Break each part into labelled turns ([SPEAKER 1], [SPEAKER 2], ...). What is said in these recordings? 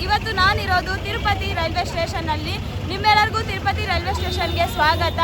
[SPEAKER 1] ಇವತ್ತು ನಾನಿರೋದು ತಿರುಪತಿ ರೈಲ್ವೆ ಸ್ಟೇಷನ್ನಲ್ಲಿ. ನಿಮ್ಮೆಲ್ಲರಿಗೂ ತಿರುಪತಿ ರೈಲ್ವೆ ಸ್ಟೇಷನ್ಗೆ ಸ್ವಾಗತ.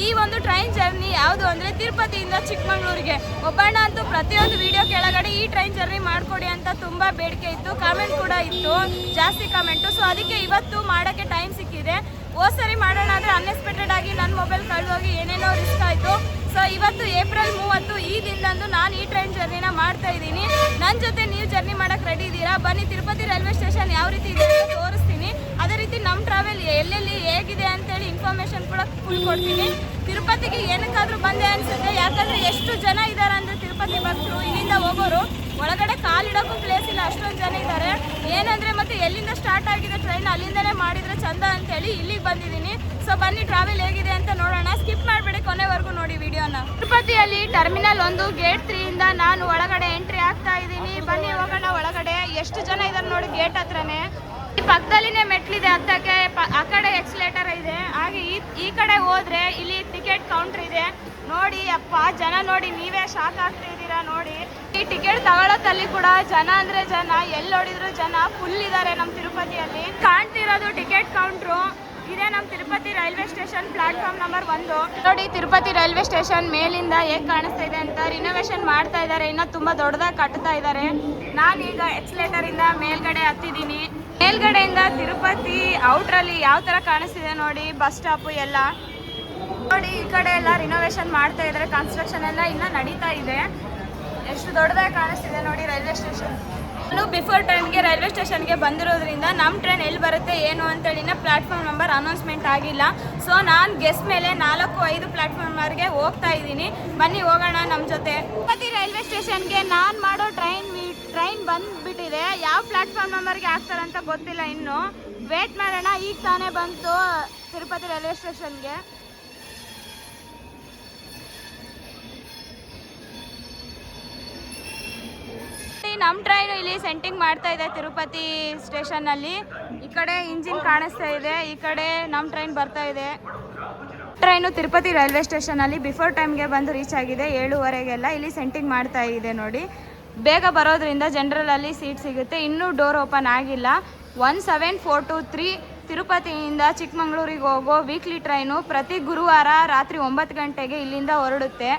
[SPEAKER 1] ಈ ಒಂದು ಟ್ರೈನ್ ಜರ್ನಿ ಯಾವುದು ಅಂದರೆ ತಿರುಪತಿಯಿಂದ ಚಿಕ್ಕಮಗಳೂರಿಗೆ. ಒಬ್ಬಣ್ಣ ಅಂತೂ ಪ್ರತಿಯೊಂದು ವಿಡಿಯೋ ಕೆಳಗಡೆ ಈ ಟ್ರೈನ್ ಜರ್ನಿ ಮಾಡಿಕೊಡಿ ಅಂತ ತುಂಬ ಬೇಡಿಕೆ ಇತ್ತು, ಕಾಮೆಂಟ್ ಕೂಡ ಇತ್ತು, ಜಾಸ್ತಿ ಕಾಮೆಂಟು. ಸೊ ಅದಕ್ಕೆ ಇವತ್ತು ಮಾಡೋಕ್ಕೆ ಟೈಮ್ ಸಿಕ್ಕಿದೆ. ಹೋದ ಸರಿ ಮಾಡೋಣ ಅಂದರೆ ಅನ್ಎಕ್ಸ್ಪೆಕ್ಟೆಡ್ ಆಗಿ ನನ್ನ ಮೊಬೈಲ್ ಕಳೆದೋಗಿ ಏನೇನೋ ರಿಸ್ಕ್ ಆಯಿತು. ಸೊ ಇವತ್ತು ಏಪ್ರಿಲ್ 30 ಈ ದಿನದಂದು ನಾನು ಈ ಟ್ರೈನ್ ಜರ್ನಿನ ಮಾಡ್ತಾ ಇದ್ದೀನಿ. ನನ್ನ ಜೊತೆ ನೀವು ಜರ್ನಿ ಮಾಡೋಕ್ಕೆ ರೆಡಿ ಇದ್ದೀರಾ? ಬನ್ನಿ, ತಿರುಪತಿ ರೈಲ್ವೆ ಸ್ಟೇಷನ್ ಯಾವ ರೀತಿ ಇದೆ ಅಂತ ತೋರಿಸ್ತೀನಿ. ಅದೇ ರೀತಿ ನಮ್ಮ ಟ್ರಾವೆಲ್ ಎಲ್ಲೆಲ್ಲಿ ಹೇಗಿದೆ ಅಂತೇಳಿ ಇನ್ಫಾರ್ಮೇಷನ್ ಕೂಡ ಫುಲ್ ಕೊಡ್ತೀನಿ. ತಿರುಪತಿಗೆ ಏನಕ್ಕಾದರೂ ಬಂದೆ ಅನಿಸುತ್ತೆ, ಯಾಕಂದರೆ ಎಷ್ಟು ಜನ ಇದ್ದಾರೆ ಅಂದರೆ ತಿರುಪತಿ ಭಕ್ತರು ಇಲ್ಲಿಂದ ಹೋಗೋರು ಒಳಗಡೆ ಕಾಲಿಡೋಕ್ಕೂ ಪ್ಲೇಸ್ ಇಲ್ಲ, ಅಷ್ಟೊಂದು ಜನ ಇದ್ದಾರೆ. ಏನಂದರೆ ಮತ್ತೆ ಎಲ್ಲಿಂದ ಸ್ಟಾರ್ಟ್ ಆಗಿದೆ ಟ್ರೈನ್ ಅಲ್ಲಿಂದನೇ ಮಾಡಿದರೆ ಚಂದ ಅಂತೇಳಿ ಇಲ್ಲಿಗೆ ಬಂದಿದ್ದೀನಿ. ಸೊ ಬನ್ನಿ, ಟ್ರಾವೆಲ್ ಹೇಗಿದೆ ಅಂತ ನೋಡೋಣ. ಸ್ಕಿಪ್ ಮಾಡಬೇಡಿ, ಕೊನೆವರೆಗೂ ನೋಡಿ ವಿಡಿಯೋನ. ತಿರುಪತಿಯಲ್ಲಿ ಟರ್ಮಿನಲ್ 1 ಗೇಟ್ 3 ಇಂದ ನಾನು ಒಳಗಡೆ ಎಂಟ್ರಿ ಆಗ್ತಾ ಇದ್ದೀನಿ. ಬನ್ನಿ ಹೋಗೋಣ ಒಳಗಡೆ. ಎಷ್ಟು ಜನ ಇದ್ದಾರೆ ನೋಡಿ ಗೇಟ್ ಹತ್ರನೇ. ಈ ಪಕ್ಕದಲ್ಲಿನೇ ಮೆಟ್ಲಿದೆ ಹತ್ತಕ್ಕೆ, ಆ ಕಡೆ ಎಕ್ಸ್ಲೇಟರ್ ಇದೆ. ಹಾಗೆ ಈ ಕಡೆ ಹೋದ್ರೆ ಇಲ್ಲಿ ಟಿಕೆಟ್ ಕೌಂಟರ್ ಇದೆ. ನೋಡಿ ಅಪ್ಪ, ಜನ ನೋಡಿ, ನೀವೇ ಶಾಕ್ ಆಗ್ತಾ ಇದ್ದೀರಾ ನೋಡಿ. ಈ ಟಿಕೆಟ್ ತಗೊಳ್ಳೋದಲ್ಲಿ ಕೂಡ ಜನ ಅಂದ್ರೆ ಜನ, ಎಲ್ಲಿ ನೋಡಿದ್ರು ಜನ ಫುಲ್ ಇದ್ದಾರೆ ನಮ್ಮ ತಿರುಪತಿಯಲ್ಲಿ. ಕಾಣ್ತಿರೋದು ಟಿಕೆಟ್ ಕೌಂಟ್ರು ಇದೆ ನಮ್ಮ Tirupati railway station, platform number 1. ನೋಡಿ ತಿರುಪತಿ ರೈಲ್ವೆ ಸ್ಟೇಷನ್ ಮೇಲಿಂದ ಹೇಗೆ ಕಾಣಿಸ್ತಾ ಇದೆ ಅಂತ. ರಿನೋವೇಷನ್ ಮಾಡ್ತಾ ಇದ್ದಾರೆ, ಇನ್ನೂ ತುಂಬಾ ದೊಡ್ಡದಾಗಿ ಕಟ್ತಾ ಇದ್ದಾರೆ. ನಾನೀಗ ಎಕ್ಸ್ಲೇಟರ್ ಇಂದ ಮೇಲ್ಗಡೆ ಹತ್ತಿದ್ದೀನಿ. ಮೇಲ್ಗಡೆಯಿಂದ ತಿರುಪತಿ ಔಟ್ರಲ್ಲಿ ಯಾವ ತರ ಕಾಣಿಸ್ತಿದೆ ನೋಡಿ, ಬಸ್ ಸ್ಟಾಪ್ ಎಲ್ಲ ನೋಡಿ. ಈ ಕಡೆ ಎಲ್ಲ ರಿನೋವೇಷನ್ ಮಾಡ್ತಾ ಇದ್ದಾರೆ, ಕನ್ಸ್ಟ್ರಕ್ಷನ್ ಎಲ್ಲ ಇನ್ನ ನಡೀತಾ ಇದೆ. ಎಷ್ಟು ದೊಡ್ಡದಾಗಿ ಕಾಣಿಸ್ತಿದೆ ನೋಡಿ ರೈಲ್ವೆ ಸ್ಟೇಷನ್. ನಾನು ಬಿಫೋರ್ ಟೈಮ್ಗೆ ರೈಲ್ವೆ ಸ್ಟೇಷನ್ಗೆ ಬಂದಿರೋದ್ರಿಂದ ನಮ್ಮ ಟ್ರೈನ್ ಎಲ್ಲಿ ಬರುತ್ತೆ ಏನು ಅಂತೇಳಿನ ಪ್ಲಾಟ್ಫಾರ್ಮ್ ನಂಬರ್ ಅನೌನ್ಸ್ಮೆಂಟ್ ಆಗಿಲ್ಲ. ಸೊ ನಾನು ಗೆಸ್ಟ್ ಮೇಲೆ 4-5 ಪ್ಲಾಟ್ಫಾರ್ಮ್ ನಂಬರ್ಗೆ ಹೋಗ್ತಾ ಇದ್ದೀನಿ. ಬನ್ನಿ ಹೋಗೋಣ ನಮ್ಮ ಜೊತೆ. ತಿರುಪತಿ ರೈಲ್ವೆ ಸ್ಟೇಷನ್ಗೆ ನಾನು ಮಾಡೋ ಟ್ರೈನ್ ಬಂದ್ಬಿಟ್ಟಿದೆ. ಯಾವ ಪ್ಲಾಟ್ಫಾರ್ಮ್ ನಂಬರ್ಗೆ ಆಗ್ತಾರಂತ ಗೊತ್ತಿಲ್ಲ ಇನ್ನು, ವೇಟ್ ಮಾಡೋಣ. ಈಗ ತಾನೇ ಬಂತು ತಿರುಪತಿ ರೈಲ್ವೆ ಸ್ಟೇಷನ್ಗೆ. ನಮ್ಮ ಟ್ರೈನು ಇಲ್ಲಿ ಸೆಂಟಿಂಗ್ ಮಾಡ್ತಾ ಇದೆ ತಿರುಪತಿ ಸ್ಟೇಷನ್ನಲ್ಲಿ. ಈ ಕಡೆ ಇಂಜಿನ್ ಕಾಣಿಸ್ತಾ ಇದೆ, ಈ ಕಡೆ ನಮ್ಮ ಟ್ರೈನ್ ಬರ್ತಾ ಇದೆ. ಟ್ರೈನು ತಿರುಪತಿ ರೈಲ್ವೆ ಸ್ಟೇಷನಲ್ಲಿ ಬಿಫೋರ್ ಟೈಮ್ಗೆ ಬಂದು ರೀಚ್ ಆಗಿದೆ 7:15ಗೆಲ್ಲ. ಇಲ್ಲಿ ಸೆಂಟಿಂಗ್ ಮಾಡ್ತಾ ಇದೆ ನೋಡಿ. ಬೇಗ ಬರೋದ್ರಿಂದ ಜನರಲಲ್ಲಿ ಸೀಟ್ ಸಿಗುತ್ತೆ. ಇನ್ನೂ ಡೋರ್ ಓಪನ್ ಆಗಿಲ್ಲ. 17423 ತಿರುಪತಿಯಿಂದ ಚಿಕ್ಕಮಗಳೂರಿಗೆ ಹೋಗೋ ವೀಕ್ಲಿ ಟ್ರೈನು ಪ್ರತಿ ಗುರುವಾರ ರಾತ್ರಿ 9 ಗಂಟೆಗೆ ಇಲ್ಲಿಂದ ಹೊರಡುತ್ತೆ.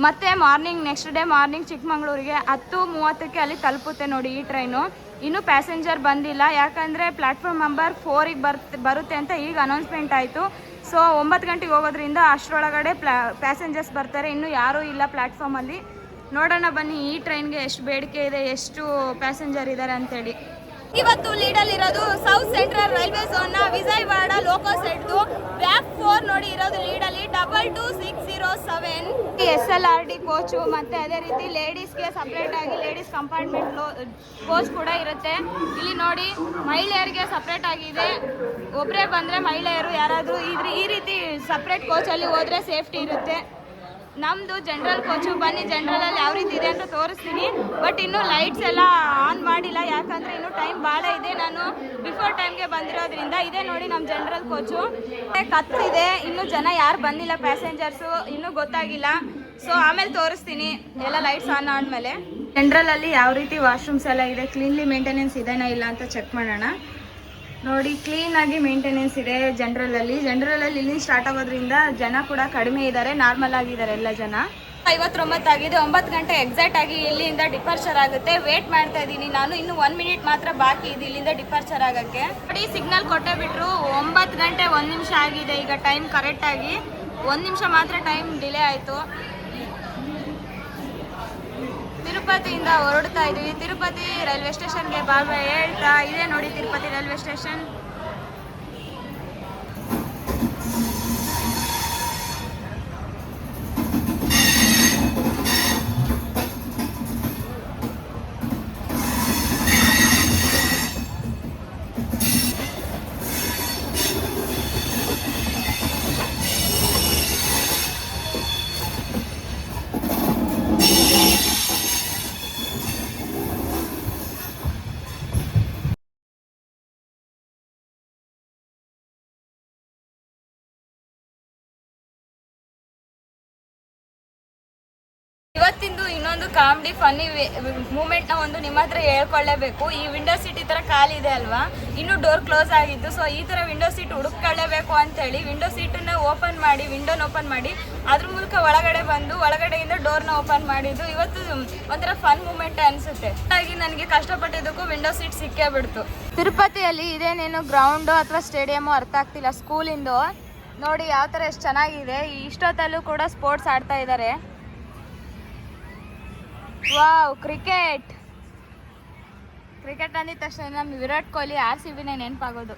[SPEAKER 1] ಮತ್ತು ಮಾರ್ನಿಂಗ್ ನೆಕ್ಸ್ಟ್ ಡೇ ಮಾರ್ನಿಂಗ್ ಚಿಕ್ಕಮಗಳೂರಿಗೆ 10:30ಕ್ಕೆ ಅಲ್ಲಿ ತಲುಪುತ್ತೆ ನೋಡಿ ಈ ಟ್ರೈನು. ಇನ್ನೂ ಪ್ಯಾಸೆಂಜರ್ ಬಂದಿಲ್ಲ, ಯಾಕಂದರೆ ಪ್ಲ್ಯಾಟ್ಫಾರ್ಮ್ ನಂಬರ್ 4ಗೆ ಬರುತ್ತೆ ಅಂತ ಈಗ ಅನೌನ್ಸ್ಮೆಂಟ್ ಆಯಿತು. ಸೊ 9 ಗಂಟೆಗೆ ಹೋಗೋದ್ರಿಂದ ಅಷ್ಟರೊಳಗಡೆ ಪ್ಯಾಸೆಂಜರ್ಸ್ ಬರ್ತಾರೆ. ಇನ್ನೂ ಯಾರೂ ಇಲ್ಲ ಪ್ಲ್ಯಾಟ್ಫಾರ್ಮಲ್ಲಿ. ನೋಡೋಣ ಬನ್ನಿ ಈ ಟ್ರೈನ್ಗೆ ಎಷ್ಟು ಬೇಡಿಕೆ ಇದೆ, ಎಷ್ಟು ಪ್ಯಾಸೆಂಜರ್ ಇದ್ದಾರೆ ಅಂತೇಳಿ. ಇವತ್ತು ಲೀಡಲ್ಲಿರೋದು ಸೌತ್ ಸೆಂಟ್ರಲ್ ರೈಲ್ವೆ ಝೋನ್ನ ವಿಜಯವಾಡ ಲೋಕಲ್ ಸೆಟ್ದು ವ್ಯಾಪ್ 4 ನೋಡಿ ಇರೋದು ಲೀಡಲ್ಲಿ 22607. SLRD ಕೋಚು ಮತ್ತು ಅದೇ ರೀತಿ ಲೇಡೀಸ್ಗೆ ಸಪ್ರೇಟಾಗಿ ಲೇಡೀಸ್ ಕಂಪಾರ್ಟ್ಮೆಂಟ್ ಕೋಚ್ ಕೂಡ ಇರುತ್ತೆ. ಇಲ್ಲಿ ನೋಡಿ ಮಹಿಳೆಯರಿಗೆ ಸಪ್ರೇಟ್ ಆಗಿದೆ. ಒಬ್ಬರೇ ಬಂದರೆ ಮಹಿಳೆಯರು ಯಾರಾದರೂ ಈ ರೀತಿ ಸಪ್ರೇಟ್ ಕೋಚಲ್ಲಿ ಹೋದರೆ ಸೇಫ್ಟಿ ಇರುತ್ತೆ. ನಮ್ಮದು ಜನರಲ್ ಕೋಚು. ಬನ್ನಿ ಜನರಲಲ್ಲಿ ಯಾವ ರೀತಿ ಇದೆ ಅಂತ ತೋರಿಸ್ತೀನಿ. ಬಟ್ ಇನ್ನೂ ಲೈಟ್ಸ್ ಎಲ್ಲ ಆನ್ ಮಾಡಿಲ್ಲ, ಯಾಕಂದರೆ ಇನ್ನೂ ಟೈಮ್ ಭಾಳ ಇದೆ. ನಾನು ಬಿಫೋರ್ ಟೈಮ್ಗೆ ಬಂದಿರೋದ್ರಿಂದ. ಇದೆ ನೋಡಿ ನಮ್ಮ ಜನರಲ್ ಕೋಚು. ಕತ್ತಿದೆ, ಇನ್ನೂ ಜನ ಯಾರು ಬಂದಿಲ್ಲ ಪ್ಯಾಸೆಂಜರ್ಸು, ಇನ್ನೂ ಗೊತ್ತಾಗಿಲ್ಲ. ಸೊ ಆಮೇಲೆ ತೋರಿಸ್ತೀನಿ ಎಲ್ಲ ಲೈಟ್ಸ್ ಆನ್ ಆದಮೇಲೆ. ಜನರಲಲ್ಲಿ ಯಾವ ರೀತಿ ವಾಶ್ರೂಮ್ಸ್ ಎಲ್ಲ ಇದೆ, ಕ್ಲೀನ್ಲಿ ಮೇಂಟೆನೆನ್ಸ್ ಇದೆನಾ ಇಲ್ಲ ಅಂತ ಚೆಕ್ ಮಾಡೋಣ. ನೋಡಿ ಕ್ಲೀನಾಗಿ ಮೇಂಟೆನೆನ್ಸ್ ಇದೆ ಜನರಲಲ್ಲಿ. ಇಲ್ಲಿ ಸ್ಟಾರ್ಟ್ ಆಗೋದ್ರಿಂದ ಜನ ಕೂಡ ಕಡಿಮೆ ಇದ್ದಾರೆ, ನಾರ್ಮಲ್ ಆಗಿದ್ದಾರೆ ಎಲ್ಲ ಜನ. 59 ಆಗಿದೆ. 9 ಗಂಟೆ ಎಕ್ಸಾಕ್ಟ್ ಆಗಿ ಇಲ್ಲಿಂದ ಡಿಪಾರ್ಚರ್ ಆಗುತ್ತೆ. ವೇಟ್ ಮಾಡ್ತಾ ಇದ್ದೀನಿ ನಾನು. ಇನ್ನು 1 ಮಿನಿಟ್ ಮಾತ್ರ ಬಾಕಿ ಇದೆ ಇಲ್ಲಿಂದ ಡಿಪಾರ್ಚರ್ ಆಗೋಕ್ಕೆ. ನೋಡಿ ಸಿಗ್ನಲ್ ಕೊಟ್ಟೇ ಬಿಟ್ರು. 9 ಗಂಟೆ 1 ನಿಮಿಷ ಆಗಿದೆ ಈಗ ಟೈಮ್ ಕರೆಕ್ಟಾಗಿ. 1 ನಿಮಿಷ ಮಾತ್ರ ಟೈಮ್ ಡಿಲೇ ಆಯಿತು. ತಿರುಪತಿಯಿಂದ ಹೊರಡ್ತಾ ಇದ್ದೀವಿ. ತಿರುಪತಿ ರೈಲ್ವೆ ಸ್ಟೇಷನ್ಗೆ ಬಾಯ್ ಹೇಳ್ತಾ ಇದೆ ನೋಡಿ ತಿರುಪತಿ ರೈಲ್ವೆ ಸ್ಟೇಷನ್. ಇವತ್ತಿಂದು ಇನ್ನೊಂದು ಕಾಮಿಡಿ ಫನ್ನಿ ಮೂಮೆಂಟ್ನ ಒಂದು ನಿಮ್ಮ ಹತ್ರ ಹೇಳ್ಕೊಳ್ಳೇಬೇಕು. ಈ ವಿಂಡೋ ಸೀಟ್ ಈ ಥರ ಖಾಲಿದೆ ಅಲ್ವಾ, ಇನ್ನೂ ಡೋರ್ ಕ್ಲೋಸ್ ಆಗಿತ್ತು. ಸೊ ಈ ಥರ ವಿಂಡೋ ಸೀಟ್ ಹುಡುಕೊಳ್ಳೇಬೇಕು ಅಂತೇಳಿ ವಿಂಡೋ ಸೀಟನ್ನ ವಿಂಡೋನ ಓಪನ್ ಮಾಡಿ ಅದ್ರ ಮೂಲಕ ಒಳಗಡೆ ಬಂದು ಒಳಗಡೆಯಿಂದ ಡೋರ್ನ ಓಪನ್ ಮಾಡಿದ್ದು ಇವತ್ತು ಒಂಥರ ಫನ್ ಮೂಮೆಂಟ್ ಅನಿಸುತ್ತೆ. ಹಾಗಾಗಿ ನನಗೆ ಕಷ್ಟಪಟ್ಟಿದ್ದಕ್ಕೂ ವಿಂಡೋ ಸೀಟ್ ಸಿಕ್ಕೇ ಬಿಡ್ತು. ತಿರುಪತಿಯಲ್ಲಿ ಇದೇನೇನು ಗ್ರೌಂಡು ಅಥವಾ ಸ್ಟೇಡಿಯಮು ಅರ್ಥ ಆಗ್ತಿಲ್ಲ. ಸ್ಕೂಲಿಂದು ನೋಡಿ ಯಾವ ಥರ ಎಷ್ಟು ಚೆನ್ನಾಗಿದೆ. ಇಷ್ಟೊತ್ತಲ್ಲೂ ಕೂಡ ಸ್ಪೋರ್ಟ್ಸ್ ಆಡ್ತಾ ಇದ್ದಾರೆ. ವಾವ್, ಕ್ರಿಕೆಟ್ ಅಂದಿದ ತಕ್ಷಣ ನಮ್ಮ ವಿರಾಟ್ ಕೊಹ್ಲಿ RCBನೇ ನೆನಪಾಗೋದು.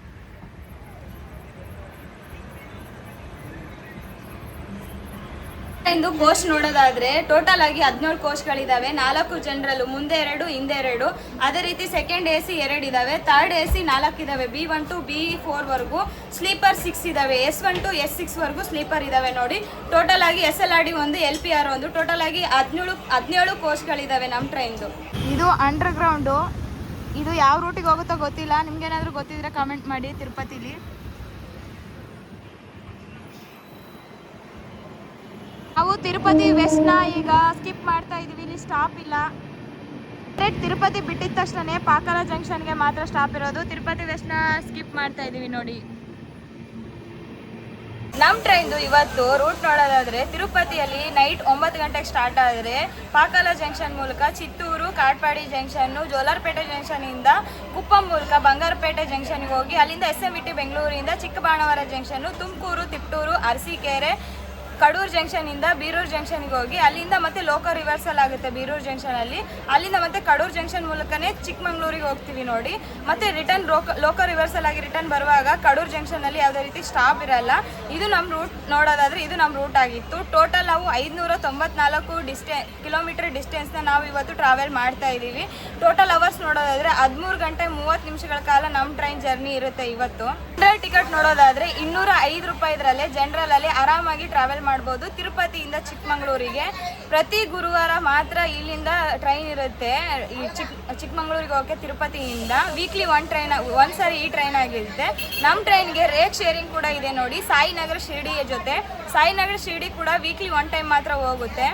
[SPEAKER 1] ಇಂದು ಕೋಚ್ ನೋಡೋದಾದ್ರೆ ಟೋಟಲ್ ಆಗಿ 17 ಕೋಚ್ಗಳಿದಾವೆ. 4 ಜನರಲ್, ಮುಂದೆ 2 ಹಿಂದೆ 2. ಅದೇ ರೀತಿ ಸೆಕೆಂಡ್ AC 2 ಇದಾವೆ, ಥರ್ಡ್ AC 4 ಇದಾವೆ. B1 to B4 ವರೆಗೂ, ಸ್ಲೀಪರ್ 6 ಇದಾವೆ. S1 to S6 ವರೆಗೂ ಸ್ಲೀಪರ್ ಇದಾವೆ. ನೋಡಿ ಟೋಟಲ್ ಆಗಿ SLRD 1, LPR 1, ಟೋಟಲ್ ಆಗಿ 17 ಕೋಚ್ಗಳಿದಾವೆ ನಮ್ಮ ಟ್ರೈನ್ದು. ಇದು ಅಂಡರ್ ಗ್ರೌಂಡು. ಇದು ಯಾವ ರೂಟಿಗೆ ಹೋಗುತ್ತೋ ಗೊತ್ತಿಲ್ಲ. ನಿಮ್ಗೇನಾದ್ರೂ ಗೊತ್ತಿದ್ರೆ ಕಮೆಂಟ್ ಮಾಡಿ. ತಿರುಪತಿಲಿ ನಾವು ತಿರುಪತಿ ವೆಸ್ಟ್ನ ಈಗ ಸ್ಕಿಪ್ ಮಾಡ್ತಾ ಇದೀವಿ. ಇಲ್ಲಿ ಸ್ಟಾಪ್ ಇಲ್ಲ. ತಿರುಪತಿ ಬಿಟ್ಟಿದ ತಕ್ಷಣ ಪಾಕಲ ಜಂಕ್ಷನ್ಗೆ ಮಾತ್ರ ಸ್ಟಾಪ್ ಇರೋದು. ತಿರುಪತಿ ವೆಸ್ಟ್ನ ಸ್ಕಿಪ್ ಮಾಡ್ತಾ ಇದೀವಿ. ನೋಡಿ ನಮ್ಮ ಟ್ರೈನ್ದು ಇವತ್ತು ರೂಟ್ ನೋಡೋದಾದ್ರೆ ತಿರುಪತಿಯಲ್ಲಿ ನೈಟ್ 9 ಗಂಟೆಗೆ ಸ್ಟಾರ್ಟ್ ಆದರೆ ಪಾಕಲ ಜಂಕ್ಷನ್ ಮೂಲಕ ಚಿತ್ತೂರು, ಕಾಟ್ಪಾಡಿ ಜಂಕ್ಷನ್ನು, ಜೋಲಾರ್ಪೇಟೆ ಜಂಕ್ಷನಿಂದ ಕುಪ್ಪಂ ಮೂಲಕ ಬಂಗಾರಪೇಟೆ ಜಂಕ್ಷನ್ಗೆ ಹೋಗಿ ಅಲ್ಲಿಂದ SMVT ಬೆಂಗಳೂರಿಂದ ಚಿಕ್ಕಬಾಣವರ ಜಂಕ್ಷನ್ನು, ತುಮಕೂರು, ತಿಪ್ಟೂರು, ಅರಸೀಕೆರೆ, ಕಡೂರು ಜಂಕ್ಷನಿಂದ ಬೀರೂರು ಜಂಕ್ಷನ್ಗೆ ಹೋಗಿ ಅಲ್ಲಿಂದ ಮತ್ತೆ ಲೋಕಲ್ ರಿವರ್ಸಲ್ ಆಗುತ್ತೆ ಬೀರೂರು ಜಂಕ್ಷನಲ್ಲಿ. ಅಲ್ಲಿಂದ ಮತ್ತೆ ಕಡೂರು ಜಂಕ್ಷನ್ ಮೂಲಕನೇ ಚಿಕ್ಕಮಂಗ್ಳೂರಿಗೆ ಹೋಗ್ತೀವಿ. ನೋಡಿ ಮತ್ತೆ ರಿಟರ್ನ್ ಲೋಕಲ್ ರಿವರ್ಸಲ್ ಆಗಿ ರಿಟರ್ನ್ ಬರುವಾಗ ಕಡೂರು ಜಂಕ್ಷನಲ್ಲಿ ಯಾವುದೇ ರೀತಿ ಸ್ಟಾಪ್ ಇರಲ್ಲ. ಇದು ನಮ್ಮ ರೂಟ್ ನೋಡೋದಾದ್ರೆ ಇದು ನಮ್ಮ ರೂಟ್ ಆಗಿತ್ತು. ಟೋಟಲ್ ನಾವು 594 ಕಿಲೋಮೀಟರ್ ಡಿಸ್ಟೆನ್ಸ್ನ ನಾವು ಇವತ್ತು ಟ್ರಾವೆಲ್ ಮಾಡ್ತಾ ಇದ್ದೀವಿ. ಟೋಟಲ್ ಅವರ್ಸ್ ನೋಡೋದಾದ್ರೆ 13 ಗಂಟೆ 30 ನಿಮಿಷಗಳ ಕಾಲ ನಮ್ಮ ಟ್ರೈನ್ ಜರ್ನಿ ಇರುತ್ತೆ ಇವತ್ತು. ಜನರಲ್ ಟಿಕೆಟ್ ನೋಡೋದಾದ್ರೆ 205 ರೂಪಾಯಿ ಇದರಲ್ಲೇ ಜನರಲ್ ಅಲ್ಲಿ ಆರಾಮಾಗಿ ಟ್ರಾವೆಲ್ ಮಾಡ್ಬೋದು ತಿರುಪತಿಯಿಂದ ಚಿಕ್ಕಮಂಗ್ಳೂರಿಗೆ. ಪ್ರತಿ ಗುರುವಾರ ಮಾತ್ರ ಇಲ್ಲಿಂದ ಟ್ರೈನ್ ಇರುತ್ತೆ ಈ ಚಿಕ್ಕಮಂಗ್ಳೂರಿಗೆ ಹೋಗೋಕ್ಕೆ ತಿರುಪತಿಯಿಂದ. ವೀಕ್ಲಿ ಒಂದ್ಸರಿ ಈ ಟ್ರೈನ್ ಆಗಿರುತ್ತೆ. ನಮ್ಮ ಟ್ರೈನ್ಗೆ ರೇಟ್ ಶೇರಿಂಗ್ ಕೂಡ ಇದೆ ನೋಡಿ. ಸಾಯಿನಗರ ಶಿರ್ಡಿಯ ಜೊತೆ ಸಾಯಿನಗರ ಶಿರ್ಡಿ ಕೂಡ ವೀಕ್ಲಿ 1 ಟೈಮ್ ಮಾತ್ರ ಹೋಗುತ್ತೆ.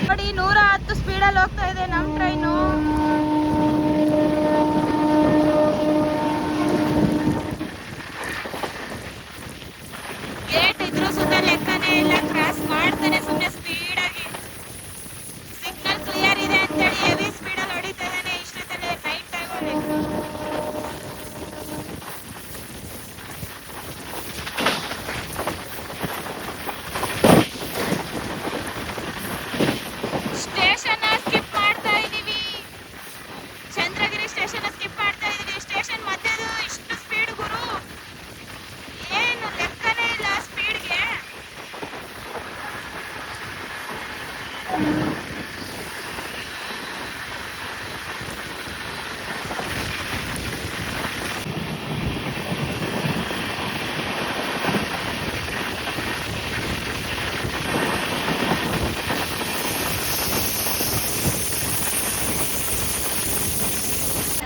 [SPEAKER 1] ನೋಡಿ 110 ಸ್ಪೀಡಲ್ಲಿ ಹೋಗ್ತಾ ಇದೆ ನಮ್ಮ ಟ್ರೈನು. ಗೇಟ್ ಇದ್ರೂ ಸುತ್ತ ಲೆಕ್ಕನೇ ಇಲ್ಲ, ಕ್ರಾಸ್ ಮಾಡ್ತಾನೆ ಸುಮ್ಮನೆ ಸ್ಪೀಡಾಗಿ. ಸಿಗ್ನಲ್ ಕ್ಲಿಯರ್ ಇದೆ ಅಂತೇಳಿ ಹೆವಿ ಸ್ಪೀಡಲ್ಲಿ ಹೊಡಿತಾ ಇದ್ದಾನೆ ಇಷ್ಟೊತ್ತಲ್ಲಿ ನೈಟ್ ಟೈಮಲ್ಲಿ. ಸ್ಟೇಷನ್ ಸ್ಕಿಪ್ ಮಾಡ್ತಾ ಇದೀವಿ. ಚಂದ್ರಗಿರಿ ಸ್ಟೇಷನ್ ಸ್ಕಿಪ್ ಮಾಡ್ತಾ ಇದೀವಿ. ಸ್ಟೇಷನ್ ಮಧ್ಯದು ಇಷ್ಟು ಸ್ಪೀಡ್ ಗುರು, ಏನು ಲೆಕ್ಕನೇ ಇಲ್ಲ ಸ್ಪೀಡ್ಗೆ.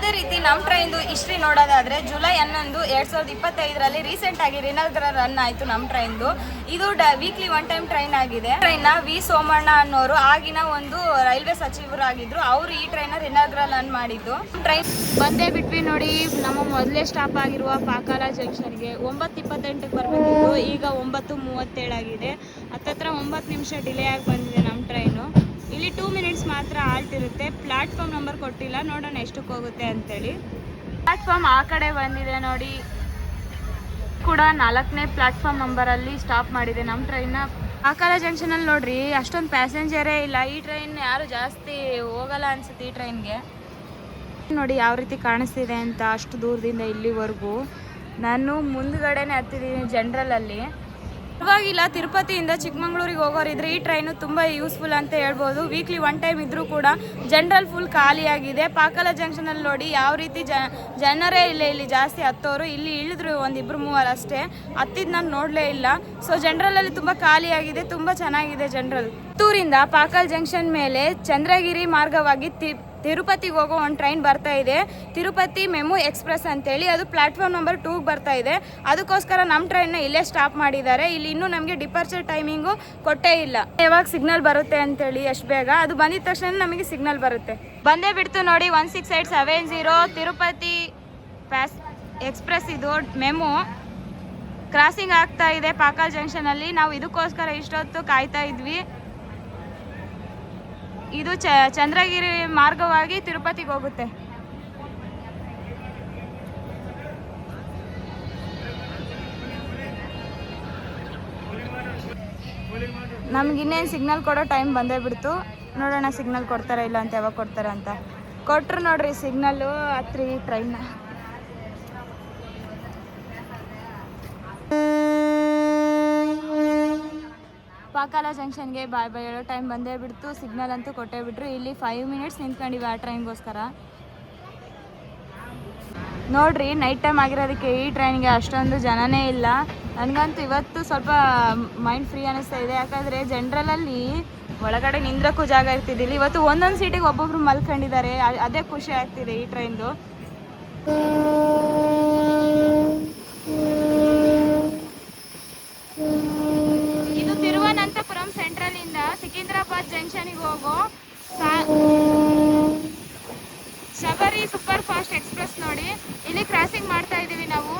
[SPEAKER 1] ಅದೇ ರೀತಿ ನಮ್ಮ ಟ್ರೈನ್ದು ಹಿಸ್ಟ್ರಿ ನೋಡೋದಾದ್ರೆ ಜುಲೈ 11, 2025ರಲ್ಲಿ ರೀಸೆಂಟ್ ಆಗಿ ರಿನಗರ ರನ್ ಆಯಿತು ನಮ್ಮ ಟ್ರೈನ್ದು. ಇದು ವೀಕ್ಲಿ 1 ಟೈಮ್ ಟ್ರೈನ್ ಆಗಿದೆ. ಟ್ರೈನ್ನ ವಿ ಸೋಮಣ್ಣ ಅನ್ನೋರು ಆಗಿನ ಒಂದು ರೈಲ್ವೆ ಸಚಿವರಾಗಿದ್ರು. ಅವರು ಈ ಟ್ರೈನ್ ರಿನಗರ ರನ್ ಮಾಡಿದ್ದು. ಟ್ರೈನ್ ಬಂದೇ ಬಿಟ್ವಿ ನೋಡಿ. ನಮ್ಮ ಮೊದಲೇ ಸ್ಟಾಪ್ ಆಗಿರುವ ಪಾಕಾಲ ಜಂಕ್ಷನ್ಗೆ 9:28ಕ್ಕೆ ಬರಬೇಕಿತ್ತು, ಈಗ 9:37 ಆಗಿದೆ. ಹತ್ತತ್ರ 9 ನಿಮಿಷ ಡಿಲೇ ಆಗಿ ಬಂದಿದೆ ನಮ್ಮ ಟ್ರೈನು. ಇಲ್ಲಿ 2 ಮಿನಿಟ್ಸ್ ಮಾತ್ರ ಆಲ್ಟ್ ಇರುತ್ತೆ. ಪ್ಲಾಟ್ಫಾರ್ಮ್ ನಂಬರ್ ಕೊಟ್ಟಿಲ್ಲ, ನೋಡೋಣ ಎಷ್ಟಕ್ಕೆ ಹೋಗುತ್ತೆ ಅಂತೇಳಿ. ಪ್ಲಾಟ್ಫಾರ್ಮ್ ಆ ಕಡೆ ಬಂದಿದೆ ನೋಡಿ, ಕೂಡ 4ನೇ ಪ್ಲಾಟ್ಫಾರ್ಮ್ ನಂಬರಲ್ಲಿ ಸ್ಟಾಪ್ ಮಾಡಿದೆ ನಮ್ಮ ಟ್ರೈನ್ನ. ಪಾಕಾಲ ಜಂಕ್ಷನಲ್ಲಿ ನೋಡ್ರಿ ಅಷ್ಟೊಂದು ಪ್ಯಾಸೆಂಜರೇ ಇಲ್ಲ. ಈ ಟ್ರೈನ್ ಯಾರು ಜಾಸ್ತಿ ಹೋಗಲ್ಲ ಅನ್ಸುತ್ತೆ ಈ ಟ್ರೈನ್ಗೆ. ನೋಡಿ ಯಾವ ರೀತಿ ಕಾಣಿಸ್ತಿದೆ ಅಂತ ಅಷ್ಟು ದೂರದಿಂದ ಇಲ್ಲಿವರೆಗೂ. ನಾನು ಮುಂದ್ಗಡೆನೆ ಹತ್ತಿದ್ದೀನಿ ಜನರಲಲ್ಲಿ. ಪರವಾಗಿಲ್ಲ, ತಿರುಪತಿಯಿಂದ ಚಿಕ್ಕಮಂಗ್ಳೂರಿಗೆ ಹೋಗೋರಿದ್ರೆ ಈ ಟ್ರೈನು ತುಂಬ ಯೂಸ್ಫುಲ್ ಅಂತ ಹೇಳ್ಬೋದು. ವೀಕ್ಲಿ 1 ಟೈಮ್ ಇದ್ರೂ ಕೂಡ ಜನರಲ್ ಫುಲ್ ಖಾಲಿಯಾಗಿದೆ. ಪಾಕಲ ಜಂಕ್ಷನಲ್ಲಿ ನೋಡಿ ಯಾವ ರೀತಿ ಜನರೇ ಇಲ್ಲ, ಇಲ್ಲಿ ಜಾಸ್ತಿ ಹತ್ತೋರು. ಇಲ್ಲಿ ಇಳಿದ್ರು 1-2-3 ಅಷ್ಟೇ, ಹತ್ತಿದ್ದು ನಾನು ನೋಡಲೇ ಇಲ್ಲ. ಸೊ ಜನರಲಲ್ಲಿ ತುಂಬ ಖಾಲಿಯಾಗಿದೆ, ತುಂಬ ಚೆನ್ನಾಗಿದೆ ಜನರಲ್. ಪುತ್ತೂರಿಂದ ಪಾಕಲ್ ಜಂಕ್ಷನ್ ಮೇಲೆ ಚಂದ್ರಗಿರಿ ಮಾರ್ಗವಾಗಿ ತಿರುಪತಿಗೆ ಹೋಗೋ ಒಂದು ಟ್ರೈನ್ ಬರ್ತಾ ಇದೆ, ತಿರುಪತಿ ಮೆಮು ಎಕ್ಸ್ಪ್ರೆಸ್ ಅಂತೇಳಿ. ಅದು ಪ್ಲಾಟ್ಫಾರ್ಮ್ ನಂಬರ್ 2ಗೆ ಬರ್ತಾ ಇದೆ. ಅದಕ್ಕೋಸ್ಕರ ನಮ್ಮ ಟ್ರೈನ್ನ ಇಲ್ಲೇ ಸ್ಟಾಪ್ ಮಾಡಿದ್ದಾರೆ. ಇಲ್ಲಿ ಇನ್ನೂ ನಮಗೆ ಡಿಪಾರ್ಚರ್ ಟೈಮಿಂಗು ಕೊಟ್ಟೇ ಇಲ್ಲ, ಯಾವಾಗ ಸಿಗ್ನಲ್ ಬರುತ್ತೆ ಅಂತೇಳಿ ಎಷ್ಟು ಬೇಗ. ಅದು ಬಂದಿದ ತಕ್ಷಣ ನಮಗೆ ಸಿಗ್ನಲ್ ಬರುತ್ತೆ. ಬಂದೇ ಬಿಡ್ತು ನೋಡಿ, 16870 ತಿರುಪತಿ ಎಕ್ಸ್ಪ್ರೆಸ್. ಇದು ಮೆಮು ಕ್ರಾಸಿಂಗ್ ಆಗ್ತಾ ಇದೆ ಪಾಕಲ್ ಜಂಕ್ಷನಲ್ಲಿ. ನಾವು ಇದಕ್ಕೋಸ್ಕರ ಇಷ್ಟೊತ್ತು ಕಾಯ್ತಾ ಇದ್ವಿ. ಇದು ಚಂದ್ರಗಿರಿ ಮಾರ್ಗವಾಗಿ ತಿರುಪತಿಗೆ ಹೋಗುತ್ತೆ. ನಮ್ಗಿನ್ನೇನು ಸಿಗ್ನಲ್ ಕೊಡೋ ಟೈಮ್ ಬಂದೇ ಬಿಡ್ತು. ನೋಡೋಣ ಸಿಗ್ನಲ್ ಕೊಡ್ತಾರ ಇಲ್ಲ ಅಂತ, ಯಾವಾಗ ಕೊಡ್ತಾರೆ ಅಂತ. ಕೊಟ್ಟರು ನೋಡ್ರಿ ಸಿಗ್ನಲ್ಲು, ಹತ್ರಿ ಟ್ರೈನ್ನ. ಪಾಕಾಲ ಜಂಕ್ಷನ್ಗೆ ಬಾಯ್ ಹೇಳೋ ಟೈಮ್ ಬಂದೇ ಬಿಡ್ತು. ಸಿಗ್ನಲ್ ಅಂತೂ ಕೊಟ್ಟೇ ಬಿಟ್ರು. ಇಲ್ಲಿ 5 ಮಿನಿಟ್ಸ್ ನಿಂತ್ಕೊಂಡಿವಿ ಆ ಟ್ರೈನ್ಗೋಸ್ಕರ. ನೋಡ್ರಿ ನೈಟ್ ಟೈಮ್ ಆಗಿರೋದಕ್ಕೆ ಈ ಟ್ರೈನ್ಗೆ ಅಷ್ಟೊಂದು ಜನನೇ ಇಲ್ಲ. ನನಗಂತೂ ಇವತ್ತು ಸ್ವಲ್ಪ ಮೈಂಡ್ ಫ್ರೀ ಅನ್ನಿಸ್ತಾ ಇದೆ. ಯಾಕಂದರೆ ಜನರಲಲ್ಲಿ ಒಳಗಡೆ ನಿಂದ್ರಕ್ಕೂ ಜಾಗ ಇರ್ತಿದ್ದಿಲ್ಲ. ಇವತ್ತು ಒಂದೊಂದು ಸೀಟಿಗೆ ಒಬ್ಬೊಬ್ರು ಮಲ್ಕೊಂಡಿದ್ದಾರೆ. ಅದೇ ಖುಷಿ ಆಗ್ತಿದೆ ಈ ಟ್ರೈನ್ದು. ತಿರುವನಂತಪುರಂ ಸೆಂಟ್ರಲಿಂದ ಸಿಕಿಂದ್ರಾಬಾದ್ ಜಂಕ್ಷನಿಗೆ ಹೋಗೋ ಶಬರಿ ಸೂಪರ್ ಫಾಸ್ಟ್ ಎಕ್ಸ್ಪ್ರೆಸ್ ನೋಡಿ. ಇಲ್ಲಿ ಕ್ರಾಸಿಂಗ್ ಮಾಡ್ತಾ ಇದ್ದೀವಿ ನಾವು.